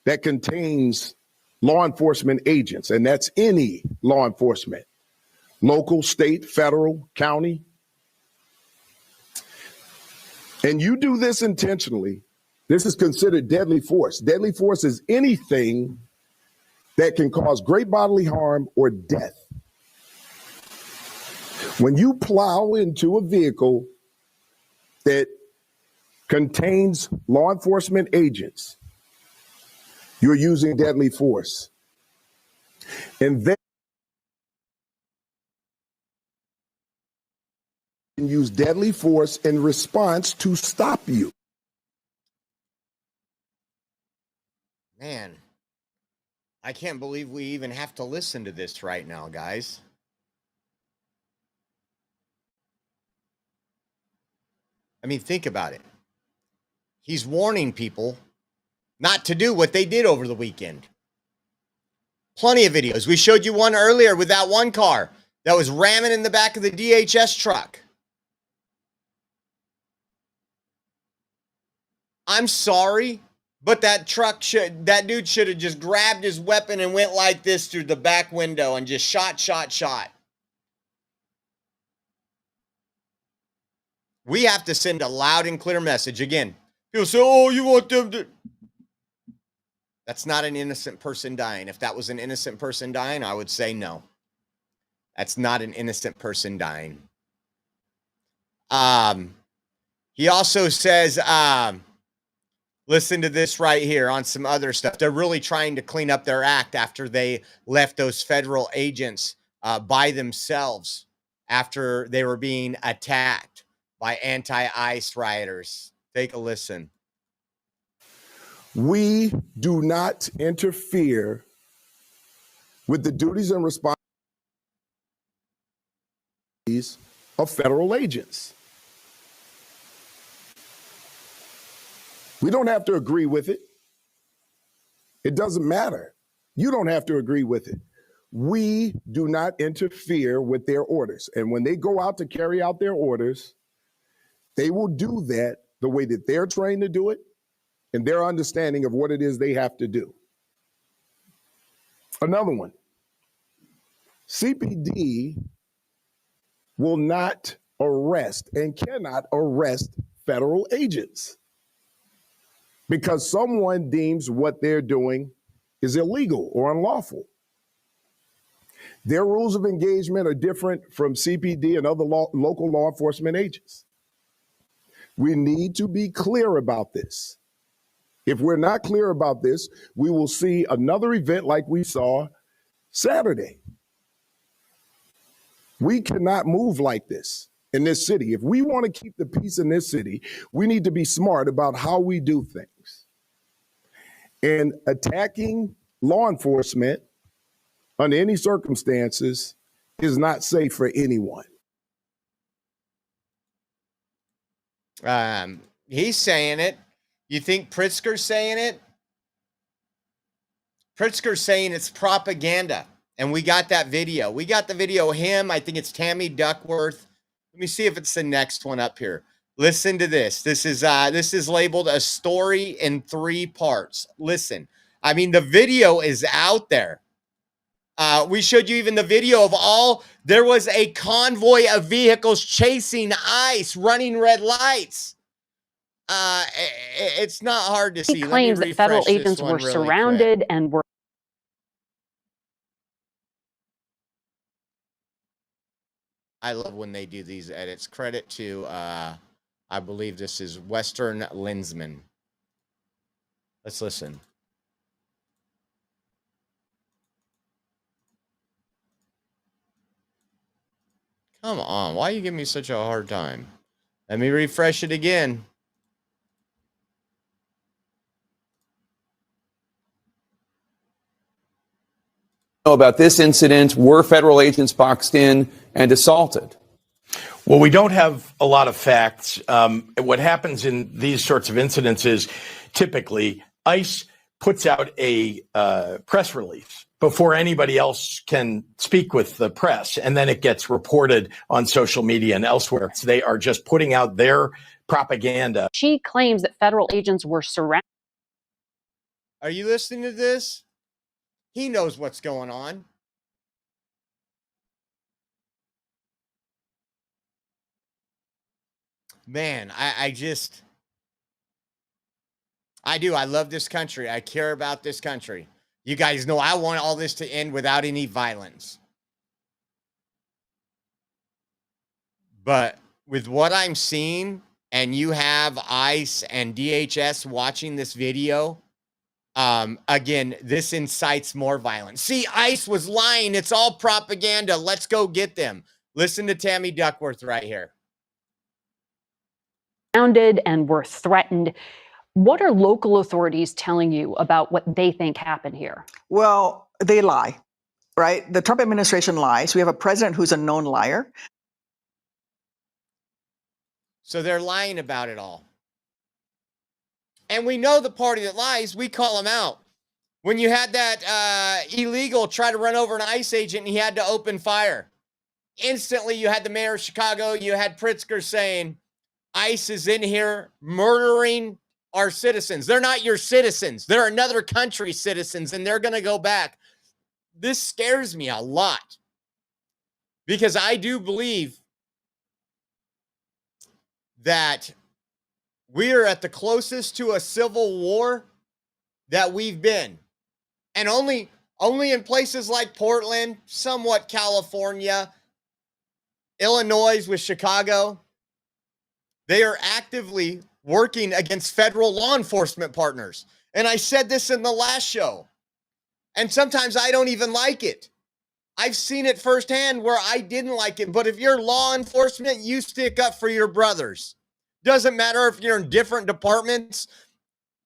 that contains law enforcement agents, and that's any law enforcement, local, state, federal, county, and you do this intentionally, this is considered deadly force. Deadly force is anything that can cause great bodily harm or death. When you plow into a vehicle that contains law enforcement agents, you're using deadly force. And then you can use deadly force in response to stop you. Man, I can't believe we even have to listen to this right now, guys. I mean, think about it. He's warning people not to do what they did over the weekend. Plenty of videos. We showed you one earlier with that one car that was ramming in the back of the DHS truck. I'm sorry, but that dude should have just grabbed his weapon and went like this through the back window and just shot. We have to send a loud and clear message. Again, people say, oh, you want them to... That's not an innocent person dying. If that was an innocent person dying, I would say no. That's not an innocent person dying. He also says, Listen to this right here on some other stuff. They're really trying to clean up their act after they left those federal agents by themselves after they were being attacked by anti-ICE rioters. Take a listen. We do not interfere with the duties and responsibilities of federal agents. We don't have to agree with it. It doesn't matter. You don't have to agree with it. We do not interfere with their orders. And when they go out to carry out their orders, they will do that the way that they're trained to do it and their understanding of what it is they have to do. Another one, CPD will not arrest and cannot arrest federal agents because someone deems what they're doing is illegal or unlawful. Their rules of engagement are different from CPD and other local law enforcement agents. We need to be clear about this. If we're not clear about this, we will see another event like we saw Saturday. We cannot move like this in this city. If we want to keep the peace in this city, we need to be smart about how we do things. And attacking law enforcement under any circumstances is not safe for anyone. He's saying it. You think Pritzker's saying it? Pritzker's saying it's propaganda. And we got that video. We got the video of him. I think it's Tammy Duckworth. Let me see if it's the next one up here. Listen to this. This is labeled a story in 3 parts. Listen. I mean, the video is out there. We showed you even the video of there was a convoy of vehicles chasing ICE, running red lights. It's not hard to see. He claims that federal agents were surrounded and were. I love when they do these edits. Credit to, I believe this is Western Lensman. Let's listen. Come on, why are you giving me such a hard time? Let me refresh it again. About this incident, were federal agents boxed in and assaulted? Well, we don't have a lot of facts. What happens in these sorts of incidents is typically ICE puts out a press release before anybody else can speak with the press, and then it gets reported on social media and elsewhere. So they are just putting out their propaganda. She claims that federal agents were surrounded. Are you listening to this? He knows what's going on. Man, I do. I love this country. I care about this country. You guys know I want all this to end without any violence. But with what I'm seeing, and you have ICE and DHS watching this video, again, this incites more violence. See, ICE was lying. It's all propaganda. Let's go get them. Listen to Tammy Duckworth right here. Surrounded and were threatened. What are local authorities telling you about what they think happened here? Well, they lie, right? The Trump administration lies. We have a president who's a known liar. So they're lying about it all. And we know the party that lies, we call them out. When you had that illegal try to run over an ICE agent and he had to open fire, instantly you had the mayor of Chicago, you had Pritzker saying, ICE is in here murdering our citizens. They're not your citizens. They're another country's citizens, and they're going to go back. This scares me a lot because I do believe that we are at the closest to a civil war that we've been. And only in places like Portland, somewhat California, Illinois with Chicago, they are actively working against federal law enforcement partners. And I said this in the last show. And sometimes I don't even like it. I've seen it firsthand where I didn't like it. But if you're law enforcement, you stick up for your brothers. Doesn't matter if you're in different departments.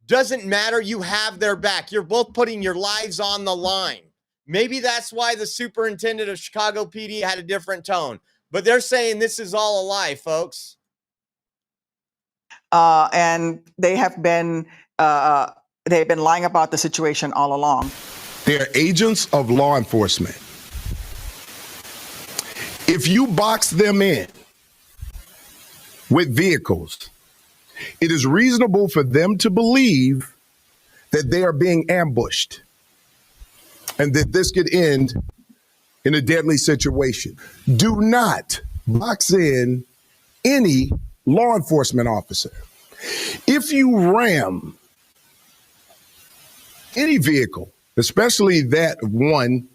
Doesn't matter. You have their back. You're both putting your lives on the line. Maybe that's why the superintendent of Chicago PD had a different tone. But they're saying this is all a lie, folks. And they have been lying about the situation all along. They're agents of law enforcement. If you box them in with vehicles, it is reasonable for them to believe that they are being ambushed and that this could end in a deadly situation. Do not box in any law enforcement officer. If you ram any vehicle, especially that one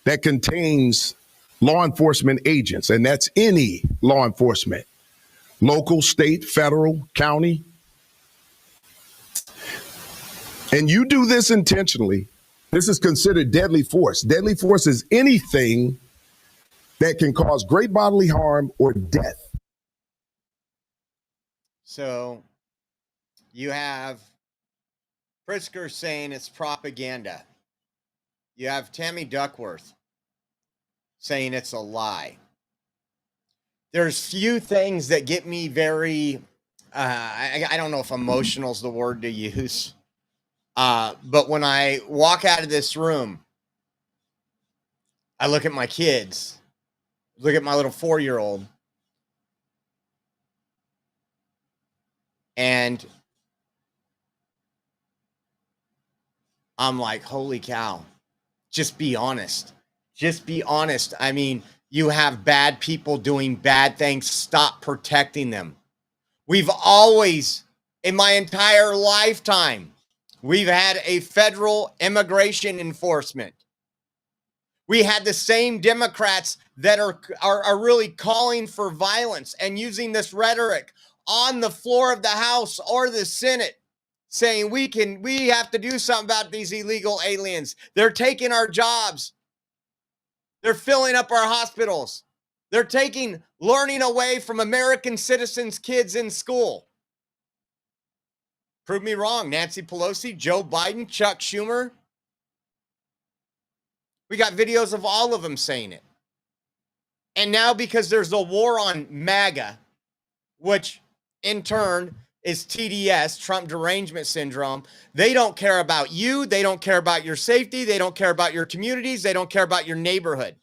that contains law enforcement agents, and that's any law enforcement, local, state, federal, county, and you do this intentionally, this is considered deadly force. Deadly force is anything that can cause great bodily harm or death. So you have Pritzker saying it's propaganda. You have Tammy Duckworth saying it's a lie. There's few things that get me very, I don't know if emotional is the word to use. But when I walk out of this room, I look at my kids, look at my little 4-year-old, and I'm like, holy cow, just be honest. Just be honest. I mean, you have bad people doing bad things. Stop protecting them. We've always, in my entire lifetime, we've had a federal immigration enforcement. We had the same Democrats that are really calling for violence and using this rhetoric on the floor of the House or the Senate, saying we have to do something about these illegal aliens. They're taking our jobs. They're filling up our hospitals. They're taking learning away from American citizens' kids in school. Prove me wrong. Nancy Pelosi, Joe Biden, Chuck Schumer. We got videos of all of them saying it. And now because there's a war on MAGA, which in turn is TDS, Trump derangement syndrome, they don't care about you. They don't care about your safety. They don't care about your communities. They don't care about your neighborhood.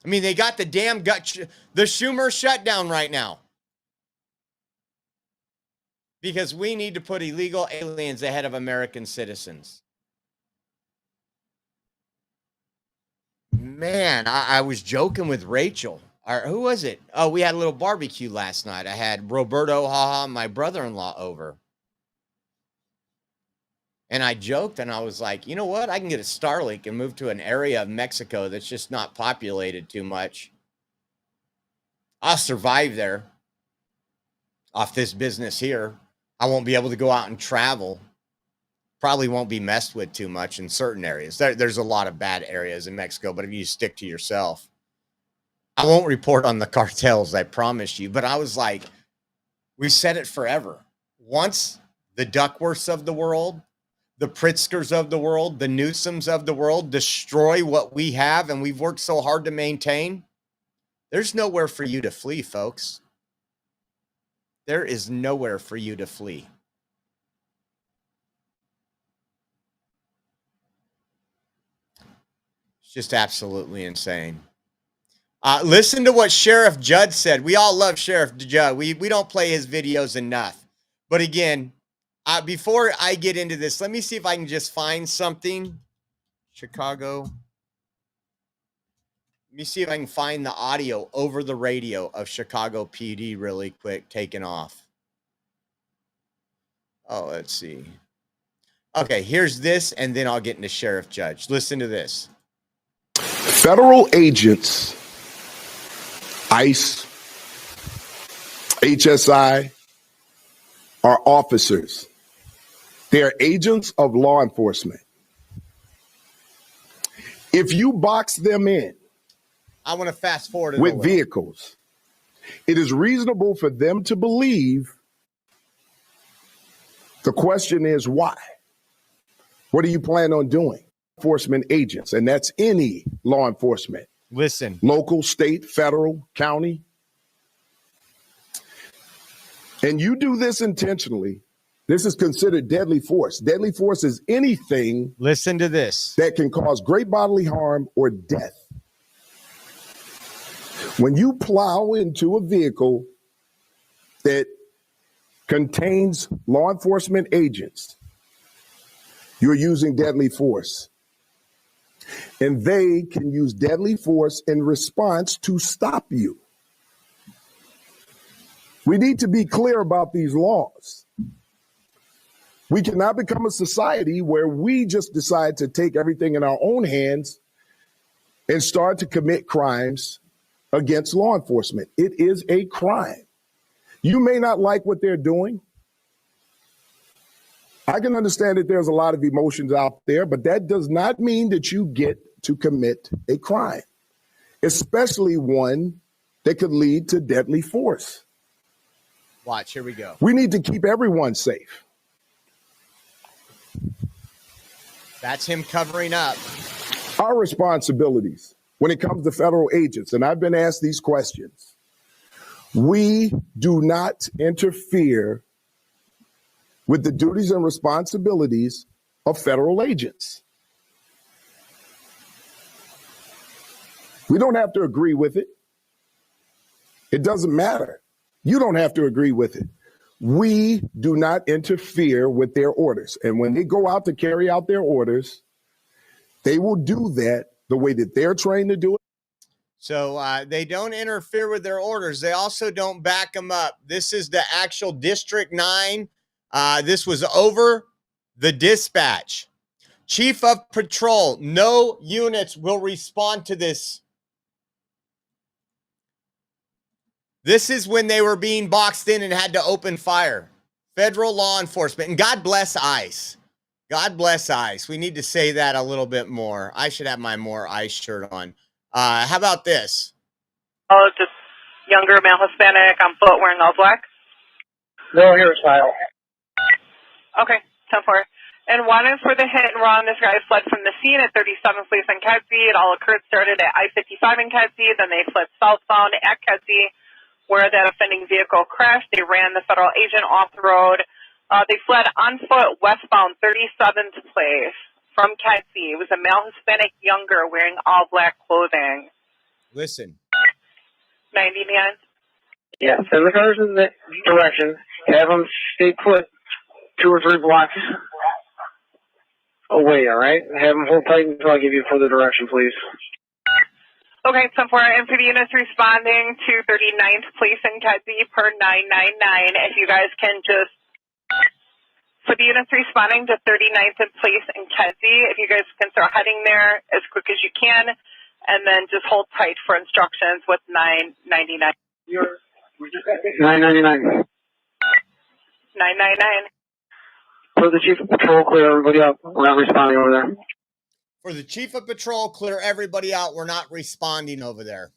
I mean, they got the damn the Schumer shutdown right now. Because we need to put illegal aliens ahead of American citizens. Man, I was joking with Rachel. Or who was it? Oh, we had a little barbecue last night. I had Roberto, and my brother-in-law over. And I joked and I was like, you know what? I can get a Starlink and move to an area of Mexico that's just not populated too much. I'll survive there off this business here. I won't be able to go out and travel. Probably won't be messed with too much in certain areas. There's a lot of bad areas in Mexico, but if you stick to yourself, I won't report on the cartels, I promise you. But I was like, we've said it forever. Once the Duckworths of the world, the Pritzkers of the world, the Newsoms of the world destroy what we have and we've worked so hard to maintain, there's nowhere for you to flee, folks. There is nowhere for you to flee. It's just absolutely insane. Listen to what Sheriff Judd said. We all love Sheriff Judd. We don't play his videos enough. But again, before I get into this, let me see if I can just find something. Chicago. Let me see if I can find the audio over the radio of Chicago PD really quick, taking off. Oh, let's see. Okay, here's this, and then I'll get into Sheriff Judge. Listen to this. Federal agents, ICE, HSI, are officers. They are agents of law enforcement. If you box them in, I want to fast forward with vehicles, it is reasonable for them to believe. The question is why? What do you plan on doing? Enforcement agents, and that's any law enforcement. Listen. Local, state, federal, county. And you do this intentionally. This is considered deadly force. Deadly force is anything. Listen to this. That can cause great bodily harm or death. When you plow into a vehicle that contains law enforcement agents, you're using deadly force. And they can use deadly force in response to stop you. We need to be clear about these laws. We cannot become a society where we just decide to take everything in our own hands and start to commit crimes against law enforcement. It is a crime. You may not like what they're doing. I can understand that there's a lot of emotions out there, but that does not mean that you get to commit a crime, especially one that could lead to deadly force. Watch, here we go. We need to keep everyone safe. That's him covering up. Our responsibilities when it comes to federal agents, and I've been asked these questions. We do not interfere with the duties and responsibilities of federal agents. We don't have to agree with it. It doesn't matter. You don't have to agree with it. We do not interfere with their orders. And when they go out to carry out their orders, they will do that the way that they're trained to do it. So they don't interfere with their orders. They also don't back them up. This is the actual District 9. This was over the dispatch. Chief of Patrol, no units will respond to this. This is when they were being boxed in and had to open fire. Federal law enforcement. And God bless ICE. God bless ICE. We need to say that a little bit more. I should have my more ICE shirt on. How about this? Oh, just younger male Hispanic on foot wearing all black? No hairstyle. Okay, 10-4. And one is for the hit and run. This guy fled from the scene at 37th Place in Kedzie. It all occurred, started at I-55 in Kedzie. Then they fled southbound at Kedzie, where that offending vehicle crashed. They ran the federal agent off the road. They fled on foot westbound 37th Place from Kedzie. It was a male Hispanic younger wearing all black clothing. Listen. 99. Yeah, send the cars in that direction. Have them stay put 2 or 3 blocks away, all right? Have them hold tight until I give you further direction, please. Okay, 10-4. And for the units responding to 39th Place in Kedzie per 999, if you guys can just, for the units responding to 39th Place in Kedzie, if you guys can start heading there as quick as you can, and then just hold tight for instructions with 999. 999. 999. For the Chief of Patrol, clear everybody up. We're not responding over there. For the Chief of Patrol, clear everybody out. We're not responding over there.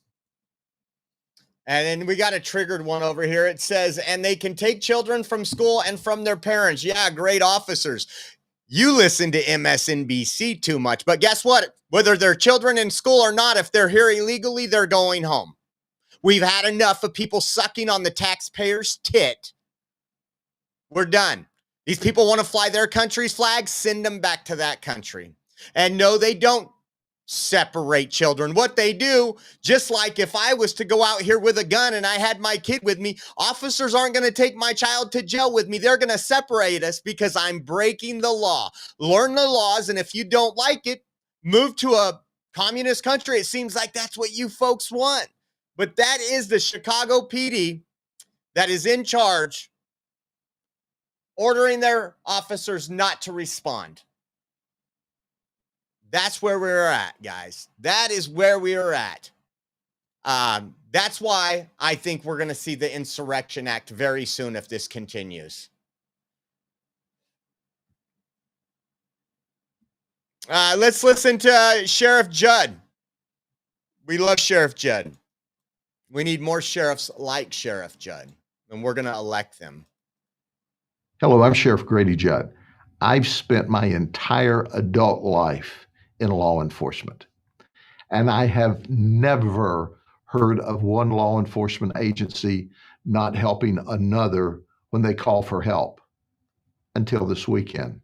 And then we got a triggered one over here. It says, and they can take children from school and from their parents. Yeah, great officers. You listen to MSNBC too much. But guess what? Whether they're children in school or not, if they're here illegally, they're going home. We've had enough of people sucking on the taxpayer's tit. We're done. These people want to fly their country's flag, send them back to that country. And no, they don't separate children. What they do, just like if I was to go out here with a gun and I had my kid with me, officers aren't going to take my child to jail with me. They're going to separate us because I'm breaking the law. Learn the laws, and if you don't like it, move to a communist country. It seems like that's what you folks want. But that is the Chicago PD that is in charge, ordering their officers not to respond. That's where we're at, guys. That is where we are at. That's why I think we're going to see the Insurrection Act very soon if this continues. Let's listen to Sheriff Judd. We love Sheriff Judd. We need more sheriffs like Sheriff Judd, and we're going to elect them. Hello, I'm Sheriff Grady Judd. I've spent my entire adult life in law enforcement, and I have never heard of one law enforcement agency not helping another when they call for help until this weekend,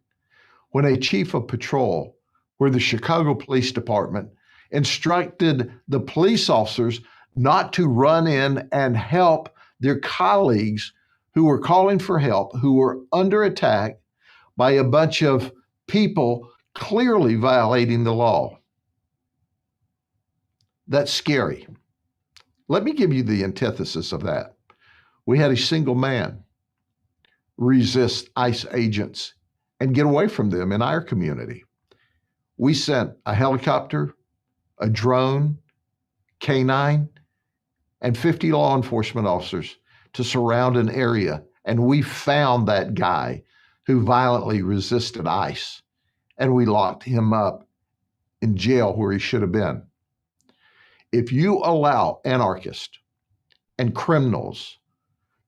when a chief of patrol, where the Chicago Police Department instructed the police officers not to run in and help their colleagues who were calling for help, who were under attack by a bunch of people clearly violating the law. That's scary. Let me give you the antithesis of that. We had a single man resist ICE agents and get away from them in our community. We sent a helicopter, a drone, K9, and 50 law enforcement officers to surround an area, and we found that guy who violently resisted ICE, and we locked him up in jail where he should have been. If you allow anarchists and criminals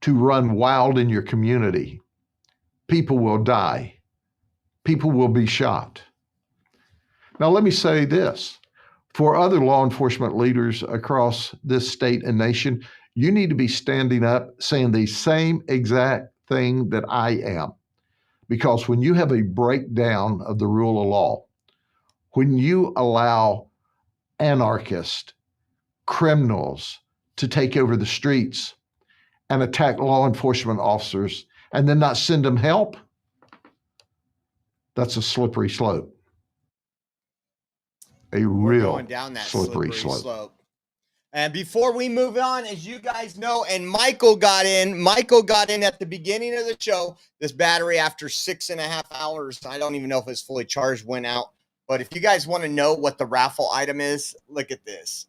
to run wild in your community, people will die. People will be shot. Now, let me say this. For other law enforcement leaders across this state and nation, you need to be standing up saying the same exact thing that I am. Because when you have a breakdown of the rule of law, when you allow anarchists, criminals to take over the streets and attack law enforcement officers and then not send them help, that's a slippery slope. A real going down that slippery slope. And before we move on, as you guys know, and Michael got in at the beginning of the show. This battery, after 6.5 hours, I don't even know if it's fully charged, went out. But if you guys want to know what the raffle item is, look at this.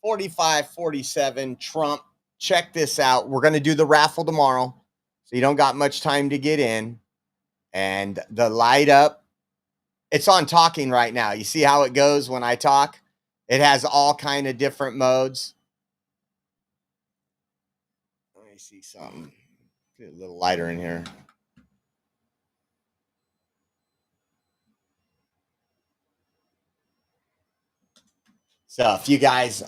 4547 Trump. Check this out. We're going to do the raffle tomorrow, so you don't got much time to get in. And the light up, it's on talking right now. You see how it goes when I talk? It has all kind of different modes. Let me see something. Get a little lighter in here. So if you guys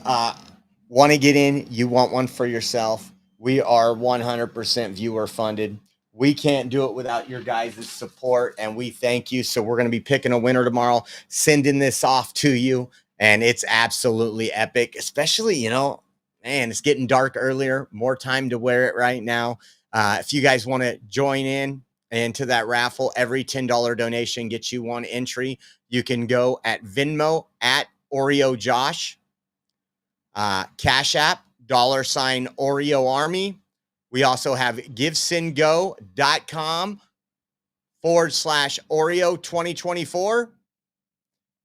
want to get in, you want one for yourself, we are 100% viewer funded. We can't do it without your guys' support, and we thank you. So we're going to be picking a winner tomorrow, sending this off to you, and it's absolutely epic, especially, man, it's getting dark earlier, more time to wear it right now. If you guys want to join in into that raffle, every $10 donation gets you one entry. You can go at Venmo at Oreo Josh, Cash App, $Oreo Army. We also have givesendgo.com/Oreo 2024.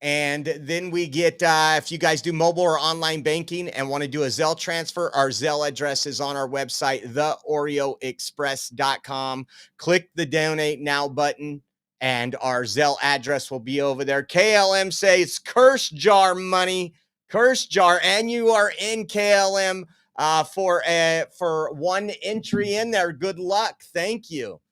And then we get, if you guys do mobile or online banking and want to do a Zelle transfer, our Zelle address is on our website, theoreoexpress.com. Click the donate now button and our Zelle address will be over there. KLM says curse jar money, curse jar, and you are in KLM for one entry in there. Good luck. Thank you.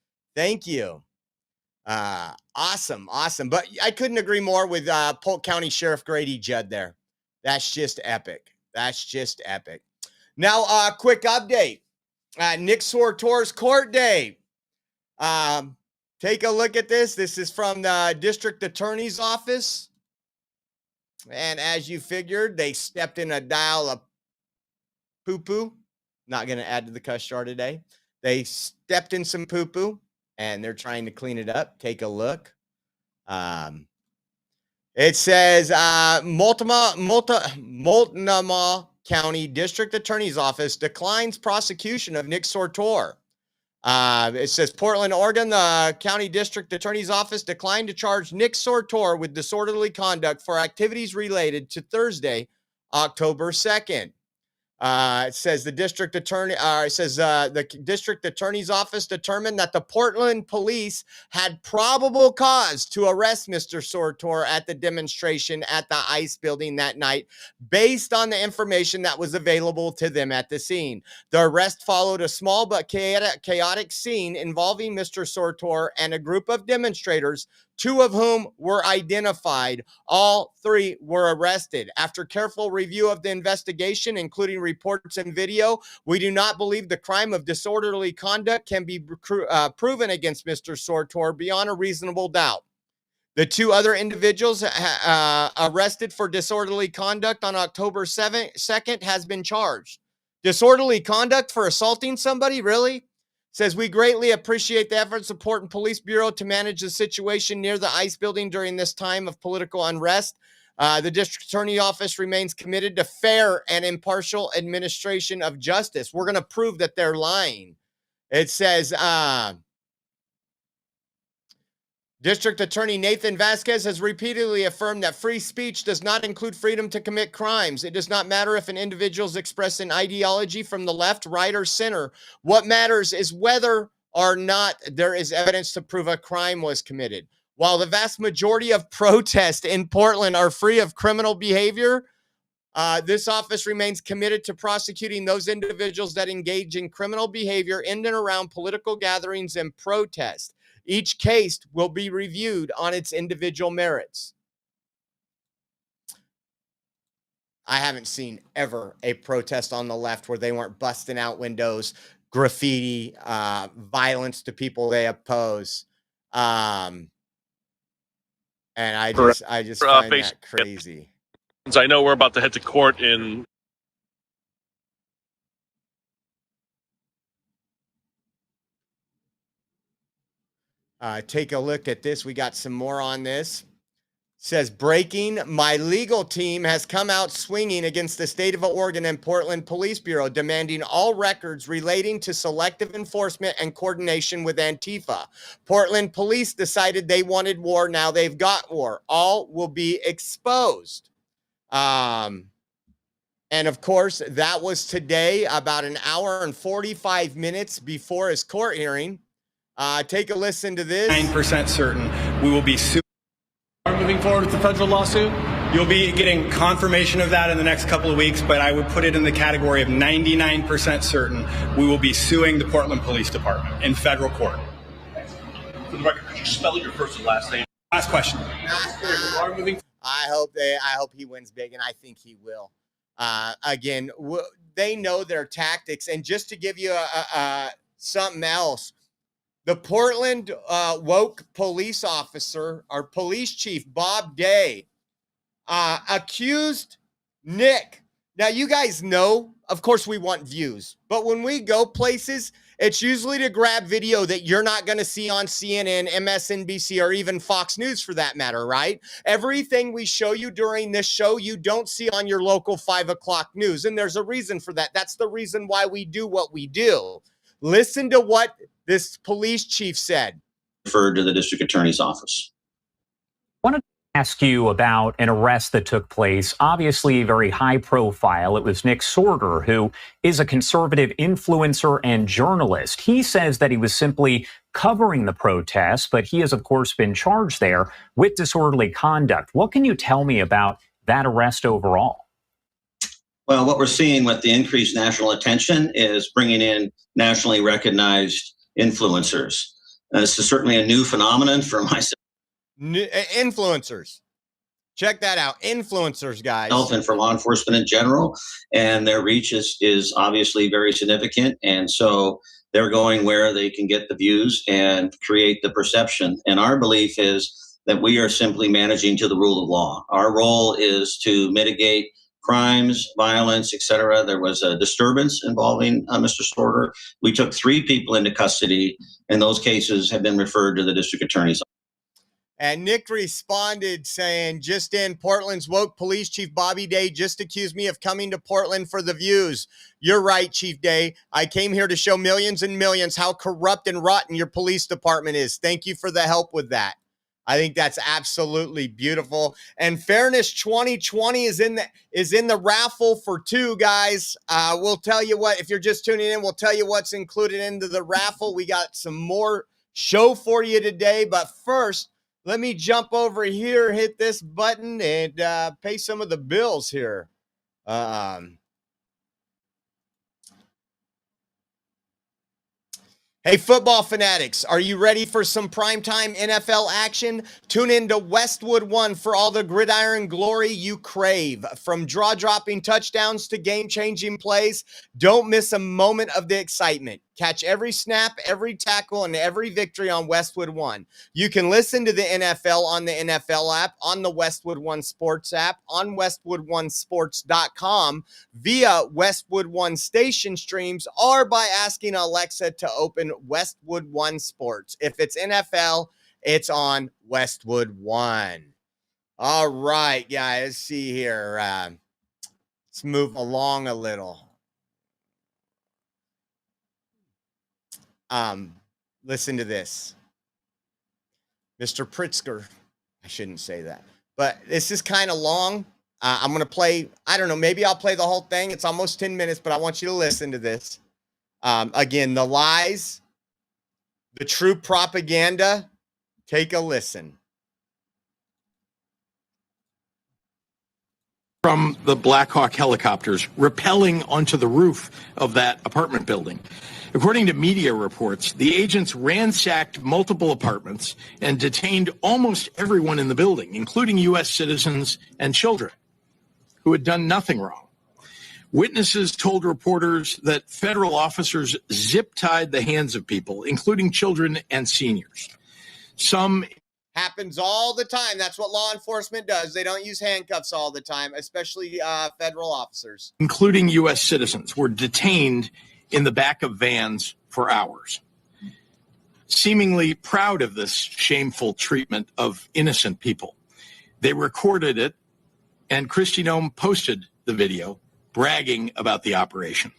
Awesome. But I couldn't agree more with Polk County Sheriff Grady Judd there. That's just epic. Now, quick update. Nick Sortor's court date. Take a look at this. This is from the district attorney's office. And as you figured, they stepped in a dial of poo-poo. Not going to add to the cuss jar today. They stepped in some poo-poo, and they're trying to clean it up. Take a look. It says Multnomah County District Attorney's Office declines prosecution of Nick Sortor. It says Portland, Oregon, the County District Attorney's Office declined to charge Nick Sortor with disorderly conduct for activities related to Thursday, October 2nd. It says the district attorney's office determined that the Portland police had probable cause to arrest Mr. Sortor at the demonstration at the ICE building that night, based on the information that was available to them at the scene. The arrest followed a small but chaotic scene involving Mr. Sortor and a group of demonstrators, 2 of whom were identified. All 3 were arrested. After careful review of the investigation, including reports and video, we do not believe the crime of disorderly conduct can be proven against Mr. Sortor beyond a reasonable doubt. The 2 other individuals arrested for disorderly conduct on October 2nd has been charged. Disorderly conduct for assaulting somebody? Really? Says, we greatly appreciate the efforts of Portland Police Bureau to manage the situation near the ICE building during this time of political unrest. The district attorney office remains committed to fair and impartial administration of justice. We're going to prove that they're lying. It says, District Attorney Nathan Vasquez has repeatedly affirmed that free speech does not include freedom to commit crimes. It does not matter if an individual is expressing ideology from the left, right, or center. What matters is whether or not there is evidence to prove a crime was committed. While the vast majority of protests in Portland are free of criminal behavior, this office remains committed to prosecuting those individuals that engage in criminal behavior in and around political gatherings and protests. Each case will be reviewed on its individual merits. I haven't seen ever a protest on the left where they weren't busting out windows, graffiti, violence to people they oppose. And I just find that crazy. I know we're about to head to court in take a look at this. We got some more on this. Says, breaking, my legal team has come out swinging against the state of Oregon and Portland Police Bureau, demanding all records relating to selective enforcement and coordination with Antifa. Portland police decided they wanted war. Now they've got war. All will be exposed. And of course, that was today, about an hour and 45 minutes before his court hearing. Take a listen to this. 9% certain we will be sued. Moving forward with the federal lawsuit, you'll be getting confirmation of that in the next couple of weeks, but I would put it in the category of 99% certain we will be suing the Portland Police Department in federal court. For the record, could you spell your first and last name? Last question. I hope he wins big, and I think he will. Again, they know their tactics, and just to give you something else, the Portland woke police officer, or police chief, Bob Day, accused Nick. Now, you guys know, of course, we want views, but when we go places, it's usually to grab video that you're not going to see on CNN, MSNBC, or even Fox News for that matter, right? Everything we show you during this show, you don't see on your local 5 o'clock news, and there's a reason for that. That's the reason why we do what we do. Listen to what this police chief said. Referred to the district attorney's office. I wanted to ask you about an arrest that took place, obviously very high profile. It was Nick Sortor, who is a conservative influencer and journalist. He says that he was simply covering the protests, but he has, of course, been charged there with disorderly conduct. What can you tell me about that arrest overall? Well, what we're seeing with the increased national attention is bringing in nationally recognized influencers. This is certainly a new phenomenon for myself. Influencers. Check that out. Influencers, guys. And for law enforcement in general. And their reach is obviously very significant. And so they're going where they can get the views and create the perception. And our belief is that we are simply managing to the rule of law. Our role is to mitigate crimes, violence, etc. There was a disturbance involving Mr. Sortor. We took 3 people into custody, and those cases have been referred to the district attorney's office. And Nick responded saying, just in, Portland's woke police chief Bobby Day just accused me of coming to Portland for the views. You're right, Chief Day. I came here to show millions and millions how corrupt and rotten your police department is. Thank you for the help with that. I think that's absolutely beautiful. And Fairness 2020 is in the raffle for 2, guys. We'll tell you what, if you're just tuning in, we'll tell you what's included into the raffle. We got some more show for you today, but first, let me jump over here, hit this button, and pay some of the bills here. Hey, football fanatics, are you ready for some primetime NFL action? Tune in to Westwood One for all the gridiron glory you crave. From jaw-dropping touchdowns to game-changing plays, don't miss a moment of the excitement. Catch every snap, every tackle, and every victory on Westwood One. You can listen to the NFL on the NFL app, on the Westwood One Sports app, on WestwoodOneSports.com, via Westwood One station streams, or by asking Alexa to open Westwood One Sports. If it's NFL, it's on Westwood One. All right, guys, let's see here. Let's move along a little. Listen to this. Mr. Pritzker. I shouldn't say that, but this is kind of long. I'm going to play, I don't know, maybe I'll play the whole thing. It's almost 10 minutes, but I want you to listen to this. Again, the lies, the true propaganda. Take a listen. From the Black Hawk helicopters rappelling onto the roof of that apartment building. According to media reports, the agents ransacked multiple apartments and detained almost everyone in the building, including U.S. citizens and children who had done nothing wrong. Witnesses told reporters that federal officers zip-tied the hands of people, including children and seniors. Some happens all the time. That's what law enforcement does. They don't use handcuffs all the time, especially federal officers. Including U.S. citizens, were detained in the back of vans for hours. Seemingly proud of this shameful treatment of innocent people, they recorded it, and Kristi Noem posted the video, bragging about the operation.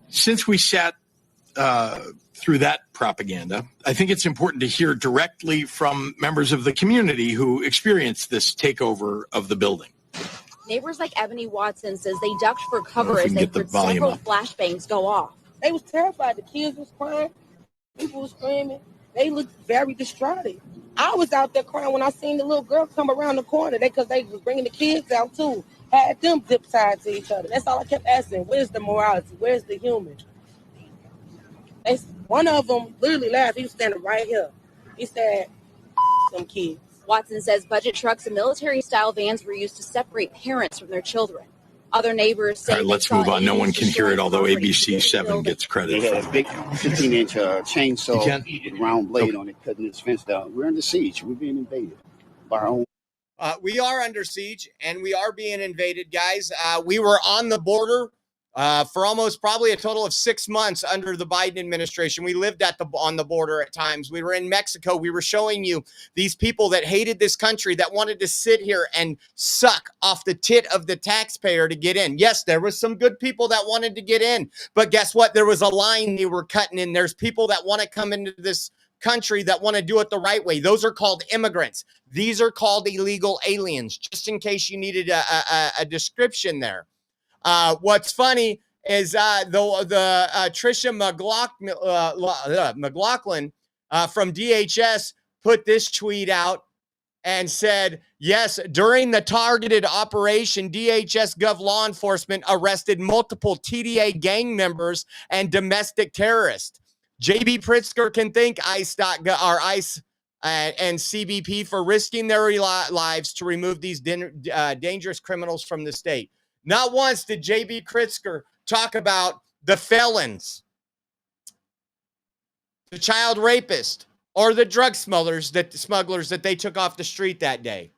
Since we sat through that propaganda, I think it's important to hear directly from members of the community who experienced this takeover of the building. Neighbors like Ebony Watson says they ducked for cover as they heard several flashbangs go off. They was terrified. The kids was crying. People was screaming. They looked very distraught. I was out there crying when I seen the little girl come around the corner. Because they was bringing the kids out too. Had them zip tied to each other. That's all I kept asking. Where's the morality? Where's the human? One of them literally laughed. He was standing right here. He said, "Some kids." Watson says budget trucks and military-style vans were used to separate parents from their children. Other neighbors say... All right, let's move on. No one can hear it, although ABC 7 gets credit. They had a big 15-inch chainsaw with round blade on it, cutting this fence down. We're under siege. We're being invaded by our own. We are under siege, and we are being invaded, guys. We were on the border for almost probably a total of 6 months under the Biden administration. We lived on the border at times. We were in Mexico. We were showing you these people that hated this country, that wanted to sit here and suck off the tit of the taxpayer to get in. Yes, there was some good people that wanted to get in, but guess what? There was a line they were cutting in. There's people that want to come into this country that want to do it the right way. Those are called immigrants. These are called illegal aliens, just in case you needed a description there. What's funny is the Tricia McLaughlin from DHS put this tweet out and said, yes, during the targeted operation, DHS Gov law enforcement arrested multiple TDA gang members and domestic terrorists. JB Pritzker can thank ICE and CBP for risking their lives to remove these dangerous criminals from the state. Not once did J.B. Pritzker talk about the felons, the child rapist, or the drug smugglers that they took off the street that day.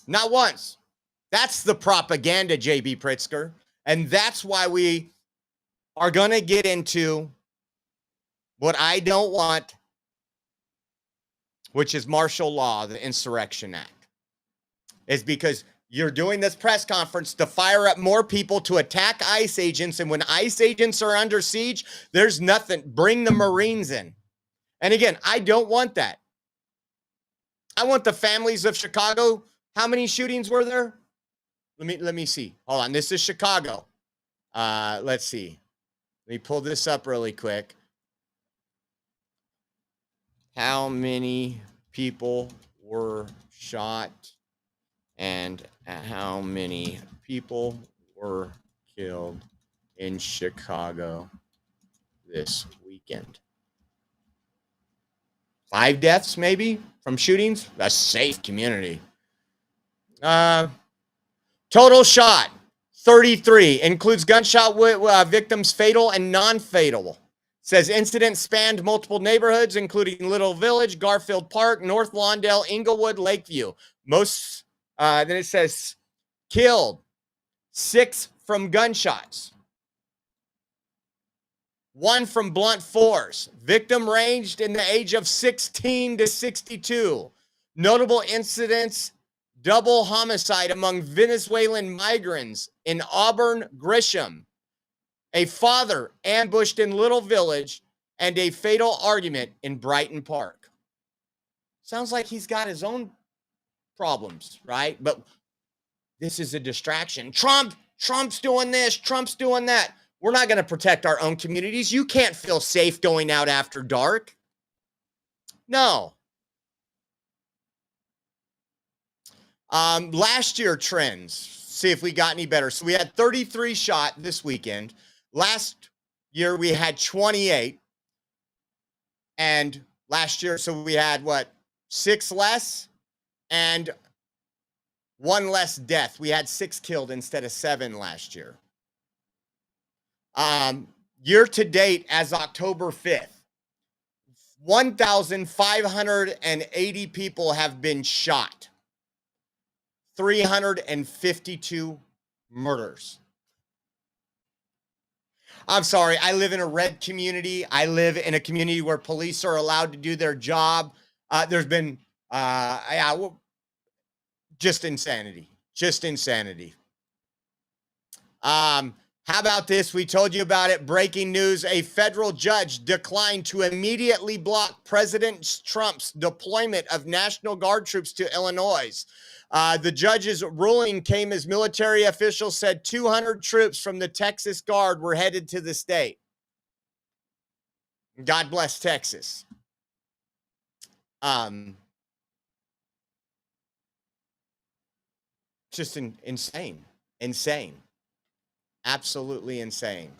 Not once. That's the propaganda, J.B. Pritzker. And that's why we are going to get into what I don't want, which is martial law, the Insurrection Act. Is because you're doing this press conference to fire up more people to attack ICE agents. And when ICE agents are under siege, there's nothing. Bring the Marines in. And again, I don't want that. I want the families of Chicago. How many shootings were there? Let me see. Hold on. This is Chicago. Let's see. Let me pull this up really quick. How many people were shot and how many people were killed in Chicago this weekend? 5 deaths, maybe, from shootings. A safe community. Total shot, 33. Includes gunshot victims fatal and non-fatal. Says incident spanned multiple neighborhoods, including Little Village, Garfield Park, North Lawndale, Inglewood, Lakeview. Then it says killed, 6 from gunshots. 1 from blunt force. Victim ranged in the age of 16 to 62. Notable incidents, double homicide among Venezuelan migrants in Auburn, Grisham. A father ambushed in Little Village, and a fatal argument in Brighton Park. Sounds like he's got his own problems, right? But this is a distraction. Trump's doing this, Trump's doing that. We're not going to protect our own communities. You can't feel safe going out after dark. No. Last year trends, see if we got any better. So we had 33 shot this weekend. Last year we had 28. And last year, so we had 6 less and 1 less death. We had 6 killed instead of 7 last year. Year to date, as October 5th, 1,580 people have been shot. 352 murders. I'm sorry, I live in a red community. I live in a community where police are allowed to do their job. There's been just insanity. Just insanity. How about this? We told you about it. Breaking news. A federal judge declined to immediately block President Trump's deployment of National Guard troops to Illinois. The judge's ruling came as military officials said 200 troops from the Texas Guard were headed to the state. God bless Texas. Just insane. Insane. Absolutely insane.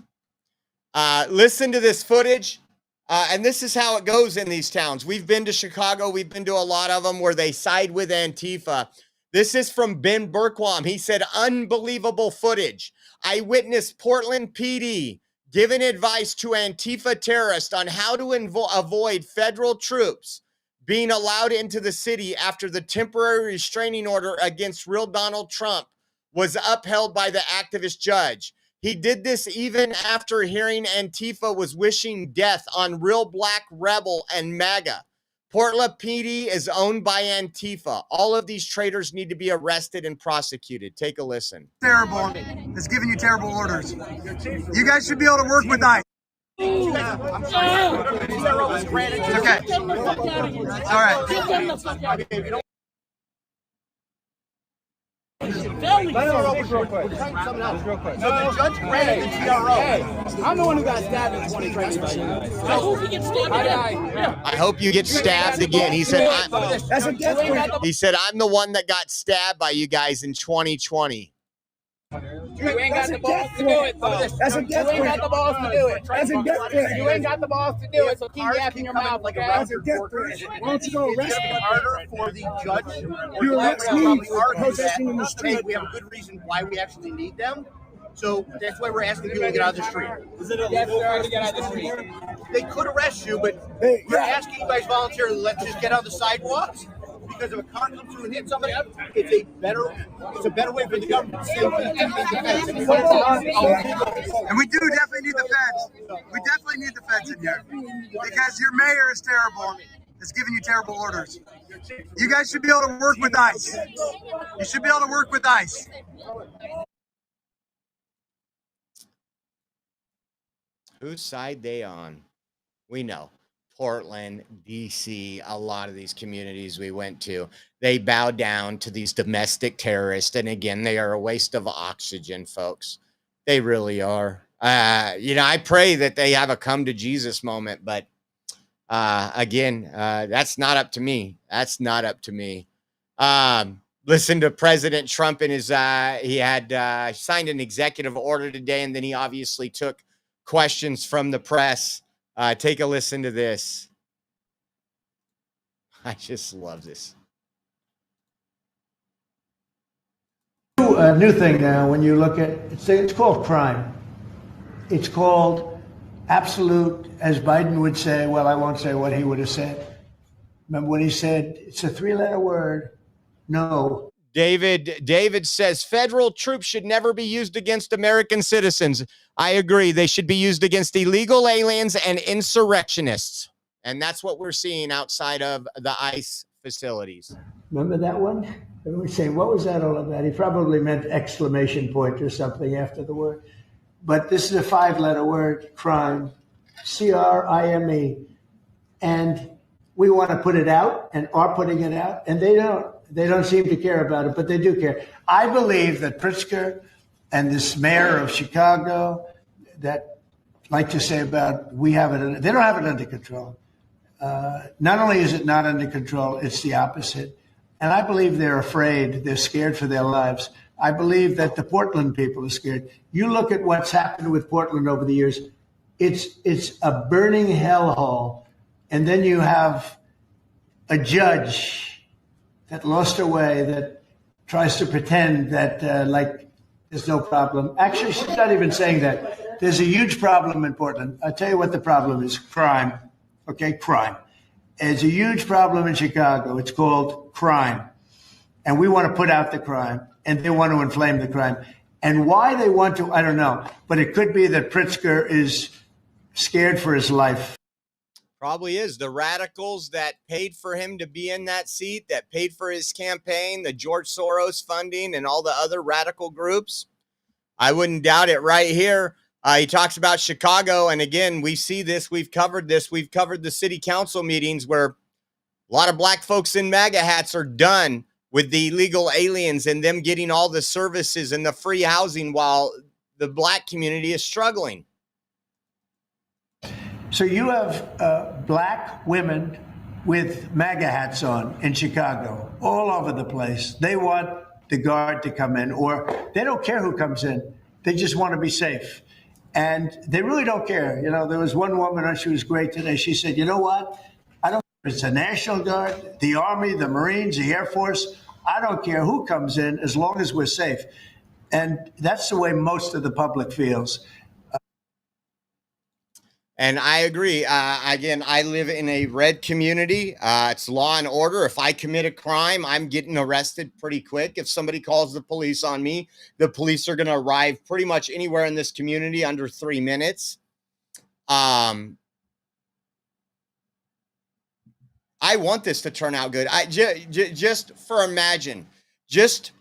Listen to this footage. And this is how it goes in these towns. We've been to Chicago. We've been to a lot of them where they side with Antifa. This is from Ben Berquam. He said, unbelievable footage. I witnessed Portland PD giving advice to Antifa terrorists on how to avoid federal troops being allowed into the city after the temporary restraining order against real Donald Trump was upheld by the activist judge. He did this even after hearing Antifa was wishing death on real black rebel and MAGA. Portland PD is owned by Antifa. All of these traitors need to be arrested and prosecuted. Take a listen. Terrible. It's giving you terrible orders. You guys should be able to work with ICE. I'm sorry. It's okay. It's all right. So the judge granted the TRO. I'm the one who got stabbed in 2020. I hope you get stabbed again. He said, I'm the one that got stabbed by you guys in 2020. You ain't got the balls to do it, though. You ain't got the balls to do it. You ain't got the balls to do it, so keep yapping your mouth like a rapper. Why don't you go arrest me? It's harder for the judge. You arrest me for protesting in the street. We have a good reason why we actually need them. So that's why we're asking people to get out of the street. Is it illegal to get out of the street? They could arrest you, but we're asking you guys voluntarily, let's just get on the sidewalks. Because if a car comes through and hits somebody, it's a better way for the government to say we need defense. And we do definitely need the feds. We definitely need the feds in here. Because your mayor is terrible. It's giving you terrible orders. You guys should be able to work with ICE. You should be able to work with ICE. Whose side they on? We know. Portland, DC, a lot of these communities we went to, they bow down to these domestic terrorists. And again, they are a waste of oxygen, folks. They really are. I pray that they have a come to Jesus moment, but again, that's not up to me. That's not up to me. Listen to President Trump in his, he had signed an executive order today, and then he obviously took questions from the press. Take a listen to this. I just love this. A new thing now, when you look at it's called crime. It's called absolute, as Biden would say. Well, I won't say what he would have said. Remember when he said it's a 3-letter word? No. David says federal troops should never be used against American citizens. I agree. They should be used against illegal aliens and insurrectionists. And that's what we're seeing outside of the ICE facilities. Remember that one? And we say, what was that all about? He probably meant exclamation point or something after the word. But this is a 5-letter word, crime, C-R-I-M-E. And we want to put it out and are putting it out, and they don't. They don't seem to care about it, but they do care. I believe that Pritzker and this mayor of Chicago that like to say about we have it, they don't have it under control. Not only is it not under control, it's the opposite. And I believe they're afraid. They're scared for their lives. I believe that the Portland people are scared. You look at what's happened with Portland over the years. It's a burning hellhole. And then you have a judge that lost her way, that tries to pretend that like there's no problem. Actually, she's not even saying that. There's a huge problem in Portland. I'll tell you what the problem is, crime. Okay, crime. There's a huge problem in Chicago. It's called crime. And we want to put out the crime, and they want to inflame the crime. And why they want to, I don't know. But it could be that Pritzker is scared for his life. Probably is. The radicals that paid for him to be in that seat, that paid for his campaign, the George Soros funding and all the other radical groups. I wouldn't doubt it right here. He talks about Chicago. And again, we see this. We've covered this. We've covered the city council meetings where a lot of black folks in MAGA hats are done with the illegal aliens and them getting all the services and the free housing while the black community is struggling. So you have black women with MAGA hats on in Chicago, all over the place. They want the guard to come in, or they don't care who comes in. They just want to be safe. And they really don't care. You know, there was one woman, she was great today. She said, you know what? I don't care if it's the National Guard, the Army, the Marines, the Air Force. I don't care who comes in as long as we're safe. And that's the way most of the public feels. And I agree. Again, I live in a red community. It's law and order. If I commit a crime, I'm getting arrested pretty quick. If somebody calls the police on me, the police are going to arrive pretty much anywhere in this community under 3 minutes. I want this to turn out good. Just imagine, just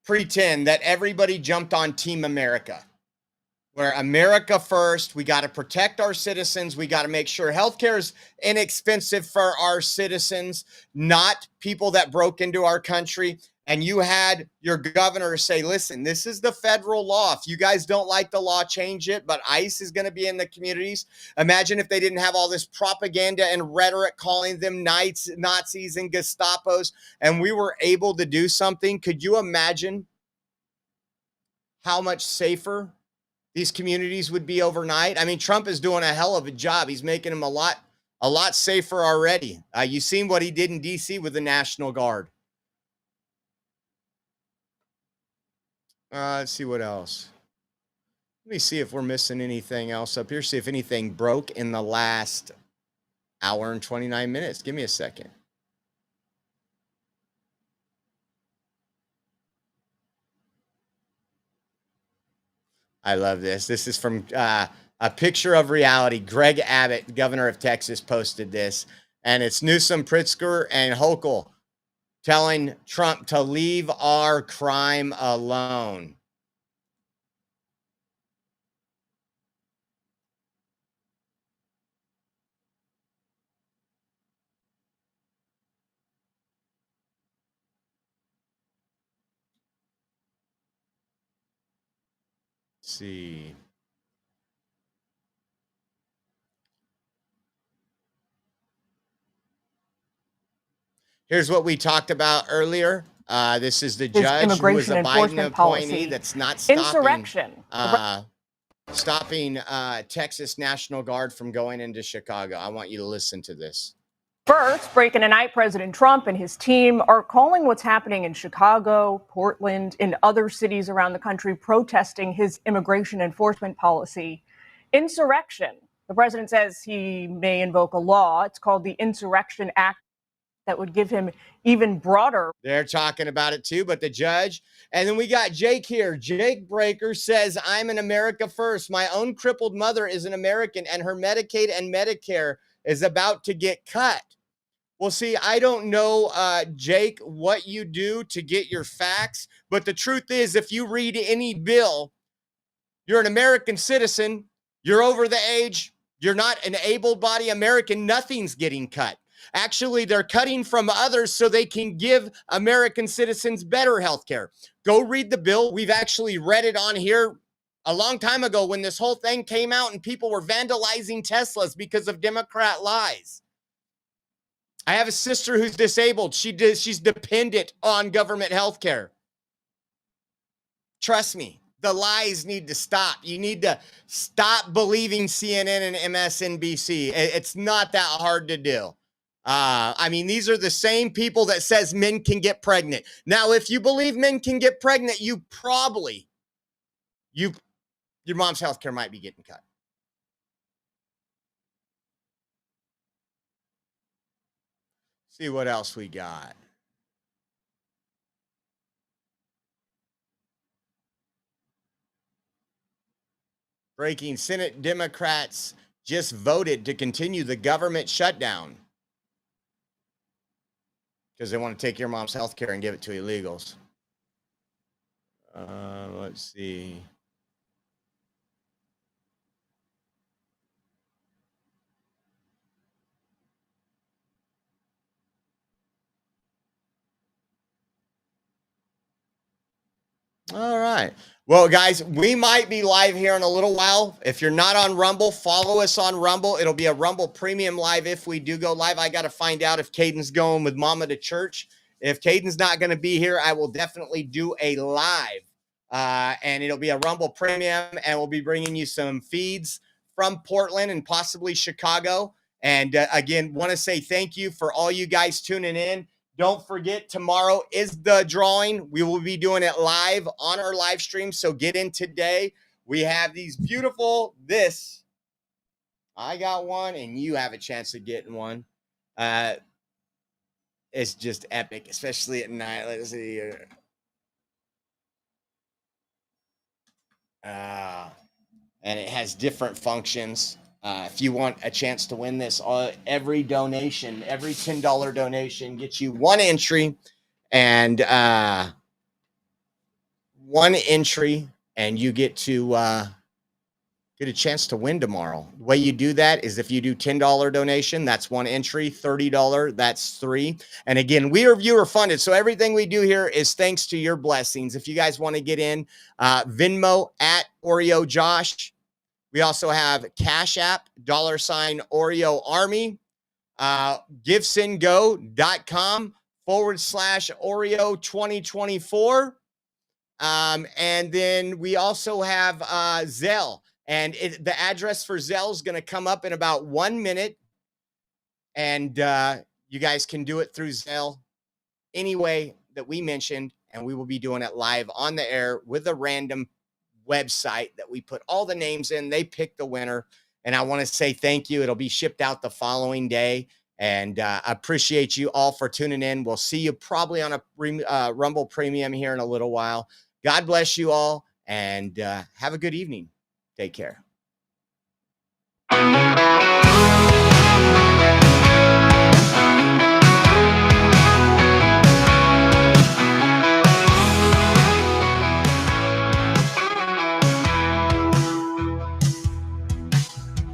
pretend that everybody jumped on Team America. Where America first, we got to protect our citizens. We got to make sure healthcare is inexpensive for our citizens, not people that broke into our country. And you had your governor say, listen, this is the federal law. If you guys don't like the law, change it. But ICE is going to be in the communities. Imagine if they didn't have all this propaganda and rhetoric calling them Nazis and Gestapos, and we were able to do something. Could you imagine how much safer these communities would be overnight? I mean, Trump is doing a hell of a job. He's making them a lot safer already. You've seen what he did in DC with the National Guard. Let's see what else. Let me see if we're missing anything else up here. See if anything broke in the last hour and 29 minutes. Give me a second. I love this. This is from A Picture of Reality. Greg Abbott, governor of Texas, posted this. And it's Newsom, Pritzker, and Hochul telling Trump to leave our crime alone. see. Here's what we talked about earlier. This is the judge who was a Biden appointee that's not stopping Texas National Guard from going into Chicago. I want you to listen to this. First, breaking tonight, President Trump and his team are calling what's happening in Chicago, Portland, and other cities around the country protesting his immigration enforcement policy insurrection. The president says he may invoke a law. It's called the Insurrection Act that would give him even broader. They're talking about it too, but the judge. And then we got Jake here. Jake Breaker says, I'm an America first. My own crippled mother is an American and her Medicaid and Medicare is about to get cut. Well, see, I don't know, Jake, what you do to get your facts, but the truth is, if you read any bill, you're an American citizen, you're over the age, you're not an able-bodied American, nothing's getting cut. Actually, they're cutting from others so they can give American citizens better health care. Go read the bill. We've actually read it on here a long time ago when this whole thing came out and people were vandalizing Teslas because of Democrat lies. I have a sister who's disabled. She's dependent on government health care. Trust me, the lies need to stop. You need to stop believing CNN and MSNBC. It's not that hard to do. I mean, these are the same people that says men can get pregnant. Now, if you believe men can get pregnant, your mom's health care might be getting cut. See what else we got. Breaking: Senate Democrats just voted to continue the government shutdown because they want to take your mom's health care and give it to illegals. Let's see. All right. Well, guys, we might be live here in a little while. If you're not on Rumble, follow us on Rumble. It'll be a Rumble Premium Live if we do go live. I got to find out if Caden's going with Mama to church. If Caden's not going to be here, I will definitely do a live. And it'll be a Rumble Premium, and we'll be bringing you some feeds from Portland and possibly Chicago. And again, want to say thank you for all you guys tuning in. Don't forget, tomorrow is the drawing. We will be doing it live on our live stream, so get in today. We have these beautiful, I got one, and you have a chance of getting one. It's just epic, especially at night. Let's see here. And it has different functions. If you want a chance to win this, every donation, every $10 donation gets you one entry and you get to get a chance to win tomorrow. The way you do that is if you do $10 donation, that's one entry, $30, that's 3. And again, we are viewer funded. So everything we do here is thanks to your blessings. If you guys want to get in, Venmo at Oreo Josh. We also have Cash App, $Oreo Army, givesendgo.com/Oreo 2024. And then we also have Zelle. And the address for Zelle is going to come up in about 1 minute. And you guys can do it through Zelle any way that we mentioned. And we will be doing it live on the air with a random website that we put all the names in. They pick the winner. And I want to say thank you. It'll be shipped out the following day. And I appreciate you all for tuning in. We'll see you probably on a Rumble Premium here in a little while. God bless you all, and have a good evening. Take care.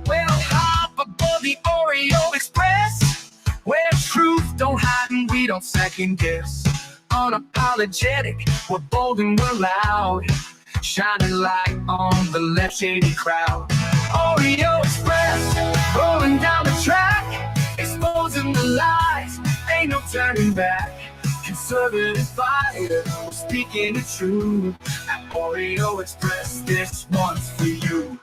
Well, hop aboard the Oreo Express, where truth don't hide and we don't second guess. Unapologetic, we're bold and we're loud. shining light on the left shady crowd. Oreo Express, rolling down the track, exposing the lies, ain't no turning back. Conservative fire, speaking the truth. At Oreo Express, this one's for you.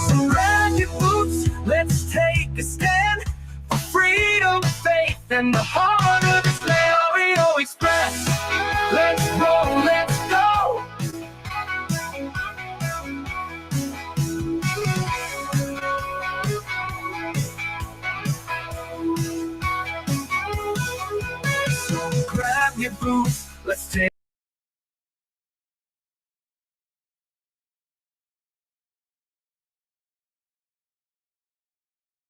So grab your boots, let's take a stand for freedom, faith, and the heart of this land. Oreo Express, let's roll, let's go. So grab your boots, let's take